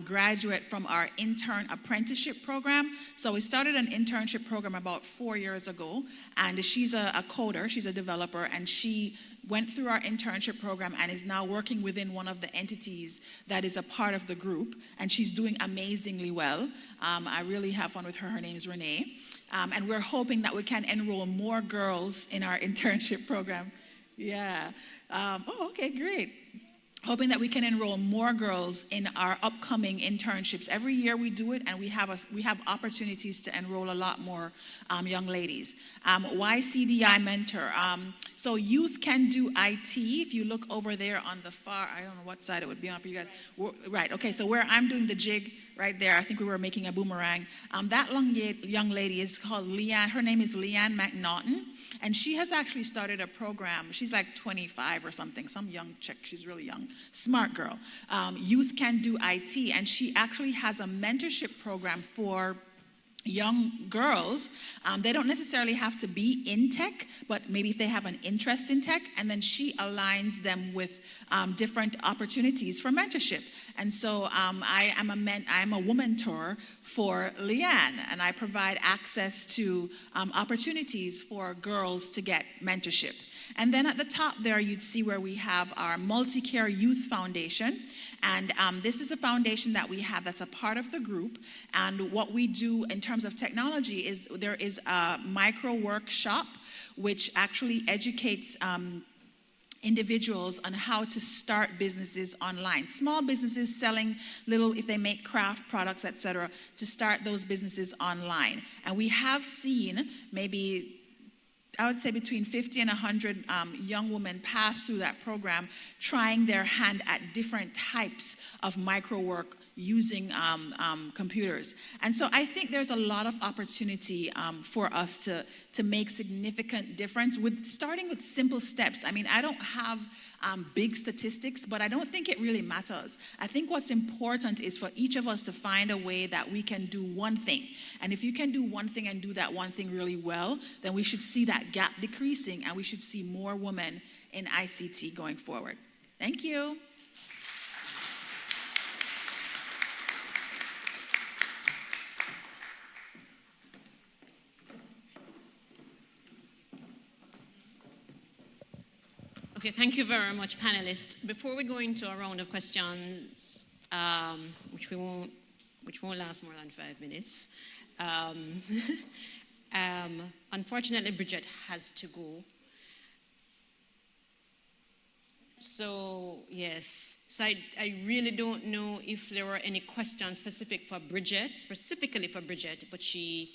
graduate from our intern apprenticeship program. So we started an internship program about 4 years ago, and she's a coder, she's a developer, and she went through our internship program and is now working within one of the entities that is a part of the group, and she's doing amazingly well. I really have fun with her. Her name is Renee. And we're hoping that we can enroll more girls in our internship program. Yeah. Okay, great. Hoping that we can enroll more girls in our upcoming internships. Every year we do it, and we have opportunities to enroll a lot more young ladies. YCDI mentor. So youth can do IT. If you look over there on the far, I don't know what side it would be on for you guys. Right. Okay. So where I'm doing the jig, right there, I think we were making a boomerang. That young lady is called Leanne. Her name is Leanne McNaughton, and she has actually started a program. She's like 25 or something, some young chick. She's really young, smart girl. Youth can do IT, and she actually has a mentorship program for young girls. They don't necessarily have to be in tech, but maybe if they have an interest in tech, and then she aligns them with different opportunities for mentorship. And so I am a woman-tor for Leanne, and I provide access to opportunities for girls to get mentorship. And then at the top there, you'd see where we have our Multi-Care Youth Foundation. And this is a foundation that we have that's a part of the group. And what we do in terms of technology is there is a micro workshop which actually educates individuals on how to start businesses online. Small businesses selling little, if they make craft products, etc., to start those businesses online. And we have seen maybe, I would say, between 50 and 100 young women pass through that program, trying their hand at different types of micro work using computers. And so I think there's a lot of opportunity for us to make significant difference starting with simple steps. I mean, I don't have big statistics, but I don't think it really matters. I think what's important is for each of us to find a way that we can do one thing. And if you can do one thing and do that one thing really well, then we should see that gap decreasing, and we should see more women in ICT going forward. Thank you. Okay, thank you very much, panelists. Before we go into a round of questions, which won't last more than 5 minutes, unfortunately, Bridget has to go. So, yes. So I really don't know if there were any questions specifically for Bridget, but she...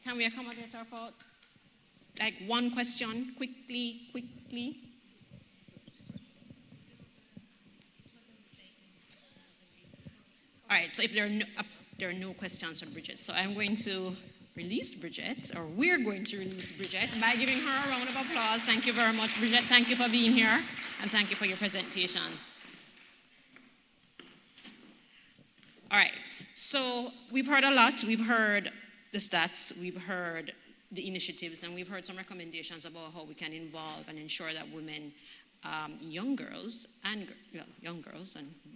Can we accommodate her for like one question, quickly? All right, so if there are no questions from Bridget, so I'm going to release Bridget, or we're going to release Bridget by giving her a round of applause. Thank you very much, Bridget. Thank you for being here, and thank you for your presentation. All right, so we've heard a lot. We've heard the stats, we've heard the initiatives, and we've heard some recommendations about how we can involve and ensure that women, young girls and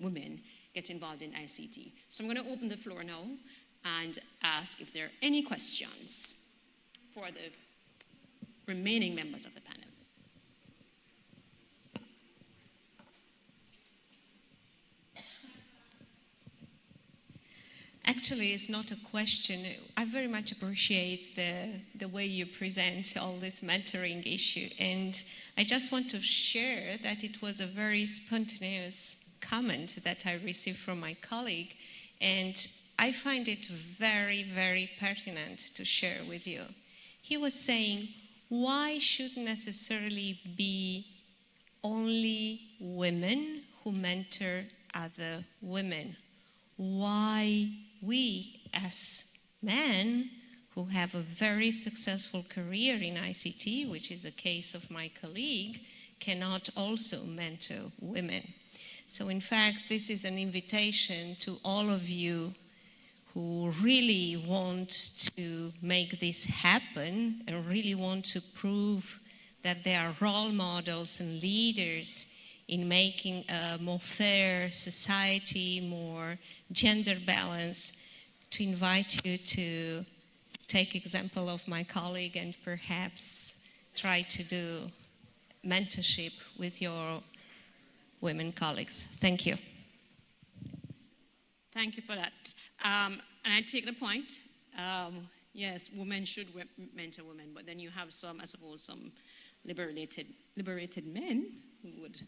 women get involved in ICT. So I'm going to open the floor now and ask if there are any questions for the remaining members of the panel. Actually, it's not a question. I very much appreciate the way you present all this mentoring issue. And I just want to share that it was a very spontaneous comment that I received from my colleague. And I find it very, very pertinent to share with you. He was saying, why should necessarily be only women who mentor other women? Why we as men who have a very successful career in ICT, which is the case of my colleague, cannot also mentor women. So in fact, this is an invitation to all of you who really want to make this happen and really want to prove that they are role models and leaders in making a more fair society, more gender balance, to invite you to take example of my colleague and perhaps try to do mentorship with your women colleagues. Thank you. Thank you for that. And I take the point. Yes, women should mentor women, but then you have some, I suppose, some liberated men who would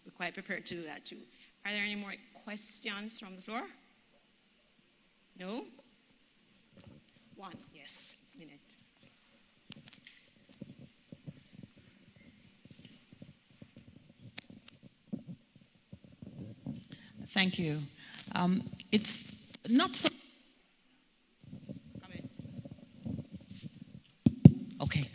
be quite prepared to do that too. Are there any more questions from the floor? No? One, yes, minute. Thank you. It's not so. Okay.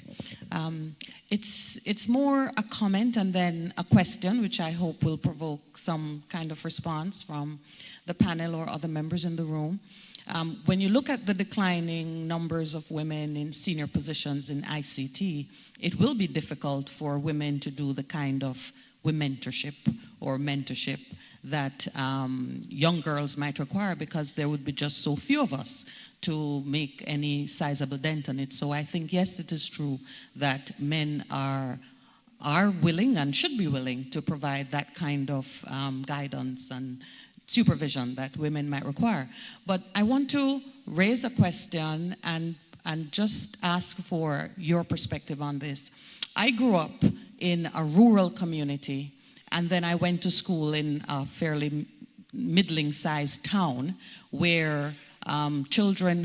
It's more a comment and then a question, which I hope will provoke some kind of response from the panel or other members in the room. When you look at the declining numbers of women in senior positions in ICT, it will be difficult for women to do the kind of womentorship or mentorship that young girls might require, because there would be just so few of us to make any sizable dent on it. So I think, yes, it is true that men are willing and should be willing to provide that kind of guidance and supervision that women might require. But I want to raise a question and just ask for your perspective on this. I grew up in a rural community, and then I went to school in a fairly middling-sized town where children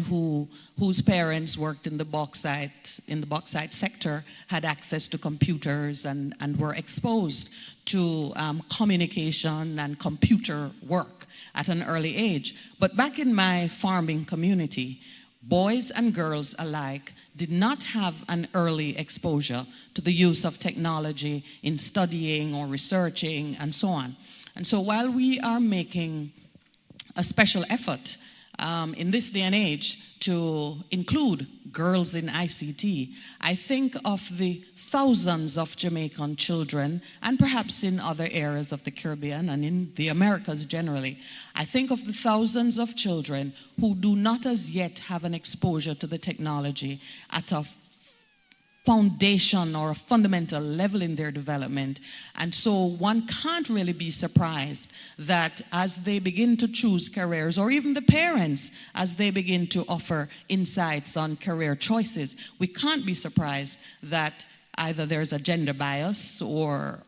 whose parents worked in the bauxite sector had access to computers and were exposed to communication and computer work at an early age. But back in my farming community, boys and girls alike did not have an early exposure to the use of technology in studying or researching and so on. And so while we are making a special effort in this day and age to include girls in ICT, I think of the thousands of Jamaican children, and perhaps in other areas of the Caribbean and in the Americas generally, I think of the thousands of children who do not as yet have an exposure to the technology at a foundation or a fundamental level in their development. And so one can't really be surprised that as they begin to choose careers, or even the parents as they begin to offer insights on career choices, we can't be surprised that either there's a gender bias or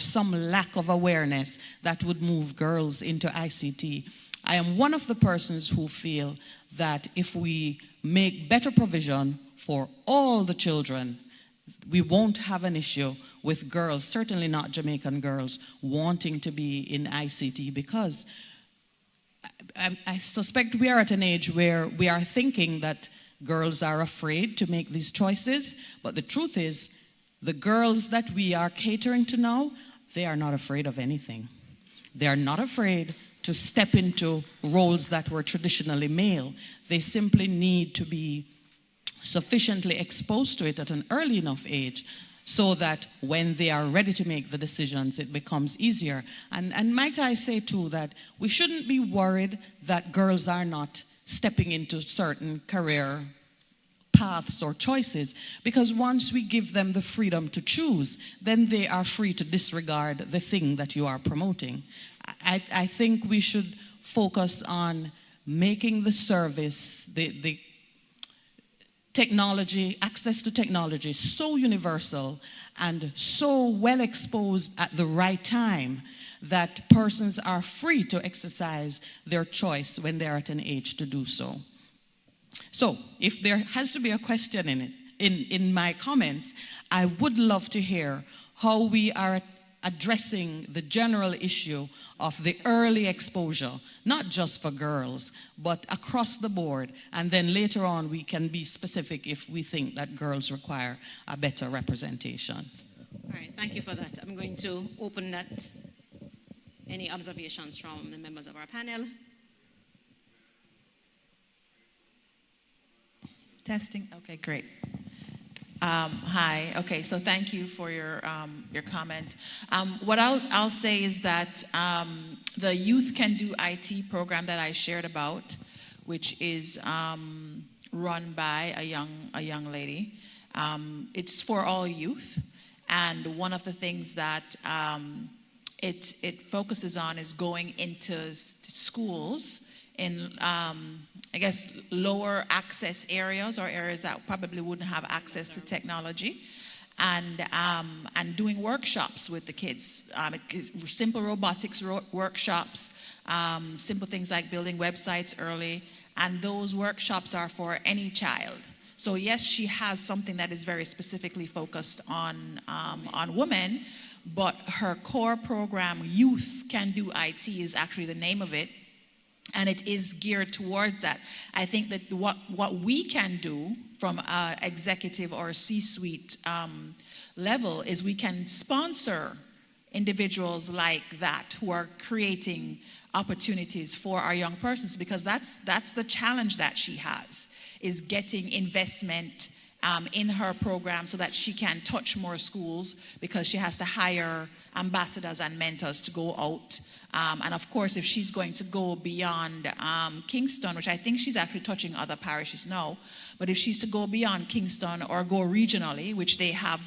some lack of awareness that would move girls into ICT. I am one of the persons who feel that if we make better provision for all the children, we won't have an issue with girls, certainly not Jamaican girls, wanting to be in ICT, because I suspect we are at an age where we are thinking that girls are afraid to make these choices, but the truth is, the girls that we are catering to now, they are not afraid of anything. They are not afraid to step into roles that were traditionally male. They simply need to be sufficiently exposed to it at an early enough age so that when they are ready to make the decisions, it becomes easier. And might I say too that we shouldn't be worried that girls are not stepping into certain career paths or choices, because once we give them the freedom to choose, then they are free to disregard the thing that you are promoting. I think we should focus on making the service, the technology, access to technology so universal and so well exposed at the right time that persons are free to exercise their choice when they're at an age to do so. So, if there has to be a question in it, in my comments, I would love to hear how we are addressing the general issue of the early exposure, not just for girls, but across the board. And then later on, we can be specific if we think that girls require a better representation. All right, thank you for that. I'm going to open that. Any observations from the members of our panel? Testing. Okay, great. Hi. Okay, so thank you for your comment. What I'll say is that the Youth Can Do IT program that I shared about, which is run by a young lady, it's for all youth, And one of the things that it focuses on is going into schools in, I guess, lower access areas or areas that probably wouldn't have access to technology, and doing workshops with the kids. Simple robotics workshops, simple things like building websites early, and those workshops are for any child. So yes, she has something that is very specifically focused on women, but her core program, Youth Can Do IT, is actually the name of it, and it is geared towards that. I think that what we can do from an executive or C-suite level is we can sponsor individuals like that who are creating opportunities for our young persons, because that's the challenge that she has, is getting investment in her program so that she can touch more schools, because she has to hire ambassadors and mentors to go out. And of course, if she's going to go beyond Kingston, which I think she's actually touching other parishes now, but if she's to go beyond Kingston or go regionally, which they have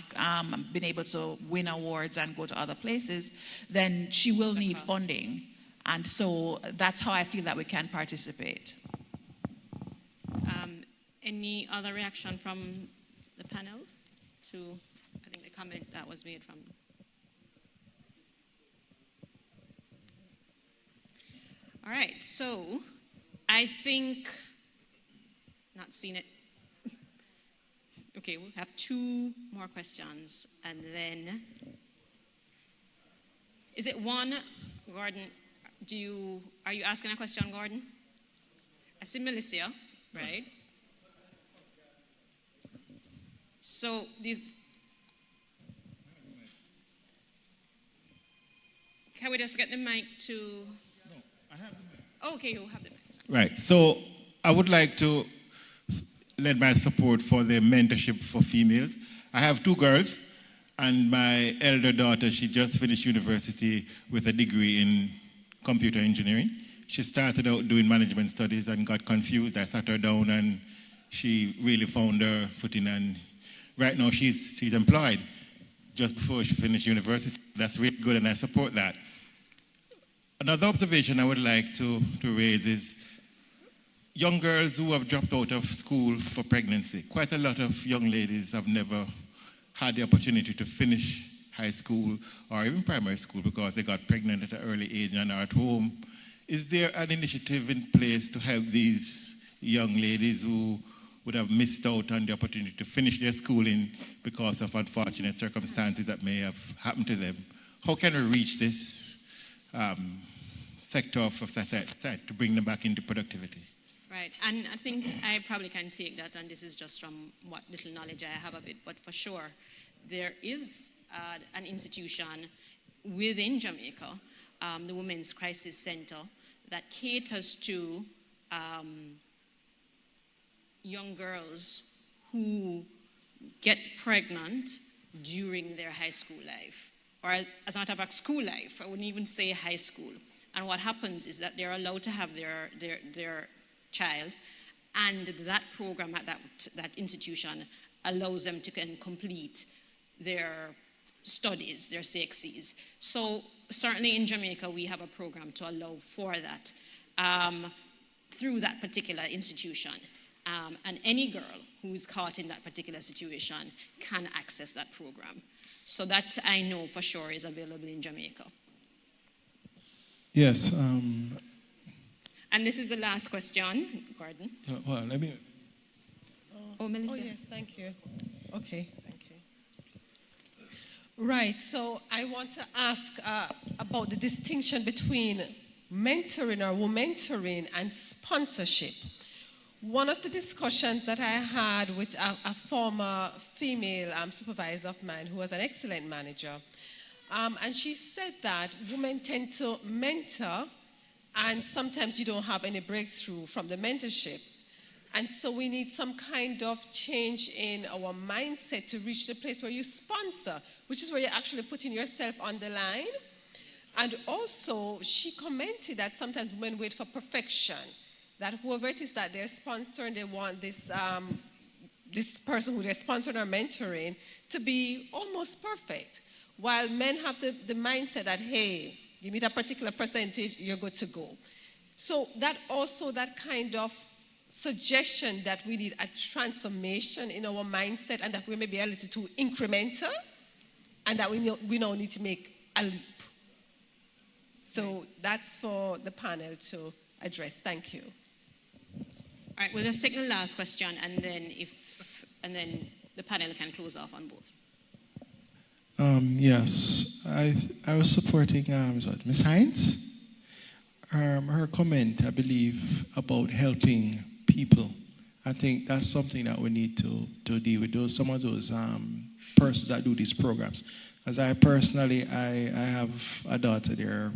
been able to win awards and go to other places, then she will need funding. And so that's how I feel that we can participate. Any other reaction from the panel to, I think, the comment that was made from? All right, so I think, not seen it. Okay, we'll have 2 more questions, and then, is it one, Gordon? Are you asking a question, Gordon? I see Melissa, right? So can we just get the mic to? No, I have the mic. Oh, okay, you have the mic. Right. So I would like to lend my support for the mentorship for females. I have 2 girls, and my elder daughter, she just finished university with a degree in computer engineering. She started out doing management studies and got confused. I sat her down, and she really found her footing, and right now she's employed just before she finished university. That's really good, and I support that. Another observation I would like to raise is young girls who have dropped out of school for pregnancy. Quite a lot of young ladies have never had the opportunity to finish high school or even primary school because they got pregnant at an early age and are at home. Is there an initiative in place to help these young ladies who would have missed out on the opportunity to finish their schooling because of unfortunate circumstances that may have happened to them? How can we reach this sector of society to bring them back into productivity? Right, and I think I probably can take that, and this is just from what little knowledge I have of it, but for sure, there is an institution within Jamaica, the Women's Crisis Center, that caters to young girls who get pregnant during their high school life, or as a matter of fact, school life. I wouldn't even say high school. And what happens is that they're allowed to have their child, and that program at that institution allows them to complete their studies, their CXCs. So certainly in Jamaica, we have a program to allow for that through that particular institution. And any girl who's caught in that particular situation can access that program. So that I know for sure is available in Jamaica. Yes. And this is the last question, Gordon. Well, let me. Oh, Melissa. Oh, yes, thank you. Okay, thank you. Right, so I want to ask about the distinction between mentoring or womentoring and sponsorship. One of the discussions that I had with a former female supervisor of mine who was an excellent manager, and she said that women tend to mentor, and sometimes you don't have any breakthrough from the mentorship. And so we need some kind of change in our mindset to reach the place where you sponsor, which is where you're actually putting yourself on the line. And also, she commented that sometimes women wait for perfection, that whoever it is that they're sponsoring, they want this this person who they're sponsoring or mentoring to be almost perfect. While men have the mindset that, hey, you meet a particular percentage, you're good to go. So that also, that kind of suggestion that we need a transformation in our mindset and that we may be a little too incremental and that we now need to make a leap. So that's for the panel to address. Thank you. All right, we'll just take the last question and then the panel can close off on both. Yes, I was supporting Ms. Hines. Her comment, I believe, about helping people. I think that's something that we need to deal with. Some of those persons that do these programs. As I personally, I have a daughter there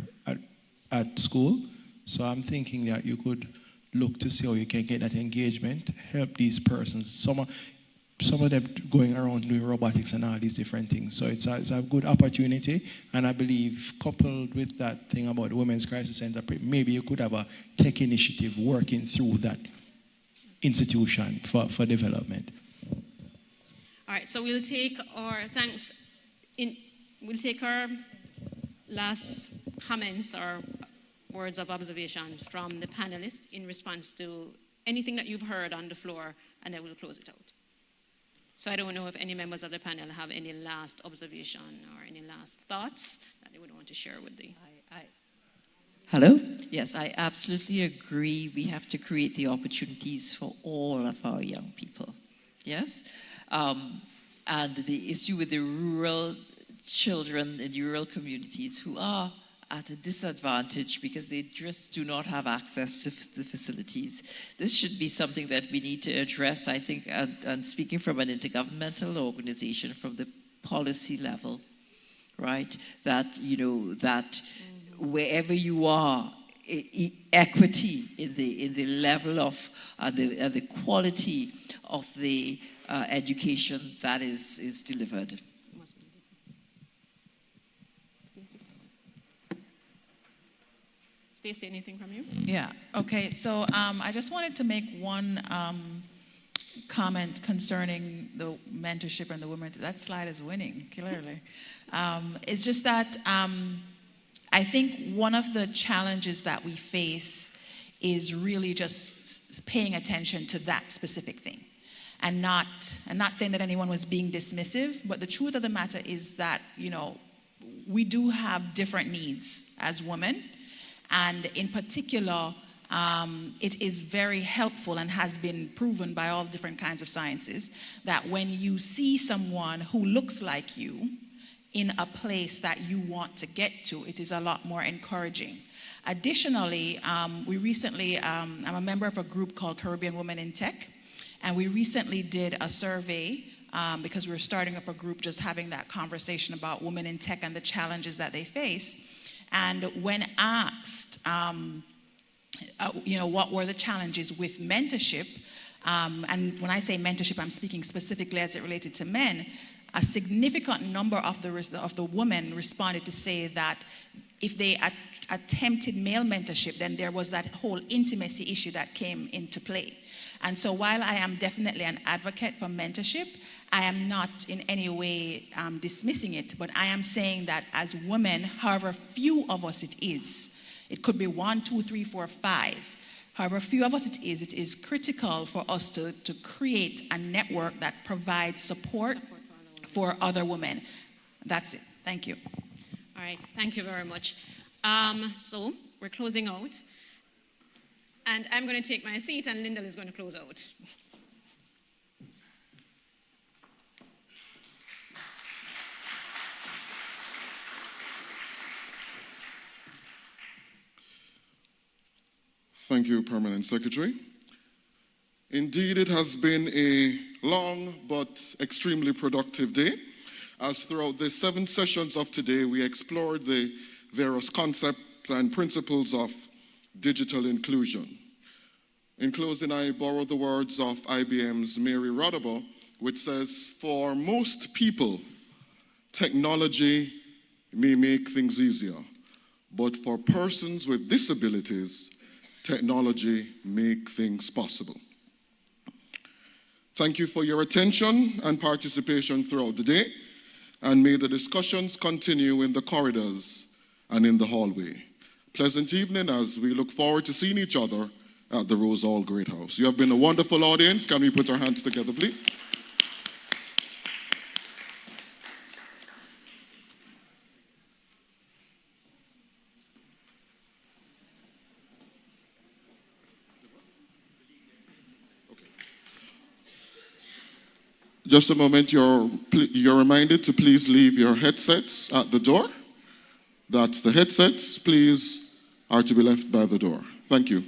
at school, so I'm thinking that you could look to see how you can get that engagement, help these persons. Some of them going around doing robotics and all these different things. So it's a good opportunity, and I believe coupled with that thing about the Women's Crisis Center, maybe you could have a tech initiative working through that institution for development. All right, so we'll take our we'll take our last comments or words of observation from the panelists in response to anything that you've heard on the floor, and then we'll close it out. So I don't know if any members of the panel have any last observation or any last thoughts that they would want to share with the... Hello? Yes, I absolutely agree. We have to create the opportunities for all of our young people. Yes? And the issue with the rural children in rural communities who are at a disadvantage because they just do not have access to the facilities. This should be something that we need to address, I think, and speaking from an intergovernmental organization from the policy level, right? That, you know, that wherever you are, equity in the level of the quality of the education that is delivered. Stacey, anything from you? Yeah, okay, so I just wanted to make one comment concerning the mentorship and the women. That slide is winning, clearly. It's just that I think one of the challenges that we face is really just paying attention to that specific thing. And not saying that anyone was being dismissive, but the truth of the matter is that, you know, we do have different needs as women. And in particular, it is very helpful and has been proven by all different kinds of sciences that when you see someone who looks like you in a place that you want to get to, it is a lot more encouraging. Additionally, we recently, I'm a member of a group called Caribbean Women in Tech, and we recently did a survey because we were starting up a group just having that conversation about women in tech and the challenges that they face. And when asked, you know, what were the challenges with mentorship, and when I say mentorship, I'm speaking specifically as it related to men, a significant number of the women responded to say that if they attempted male mentorship, then there was that whole intimacy issue that came into play. And so while I am definitely an advocate for mentorship, I am not in any way dismissing it, but I am saying that as women, however few of us it is, it could be 1, 2, 3, 4, 5, however few of us it is critical for us to create a network that provides support for other women. That's it. Thank you. All right. Thank you very much. So we're closing out. And I'm going to take my seat, and Lyndall is going to close out. Thank you, Permanent Secretary. Indeed, it has been a long but extremely productive day, as throughout the 7 sessions of today, we explored the various concepts and principles of digital inclusion. In closing, I borrow the words of IBM's Mary Rodabo, which says, "For most people, technology may make things easier, but for persons with disabilities, technology make things possible." Thank you for your attention and participation throughout the day, and may the discussions continue in the corridors and in the hallway. Pleasant evening as we look forward to seeing each other at the Rose Hall Great House. You have been a wonderful audience. Can we put our hands together, please? Just a moment, you're reminded to please leave your headsets at the door. That the headsets, please, are to be left by the door. Thank you.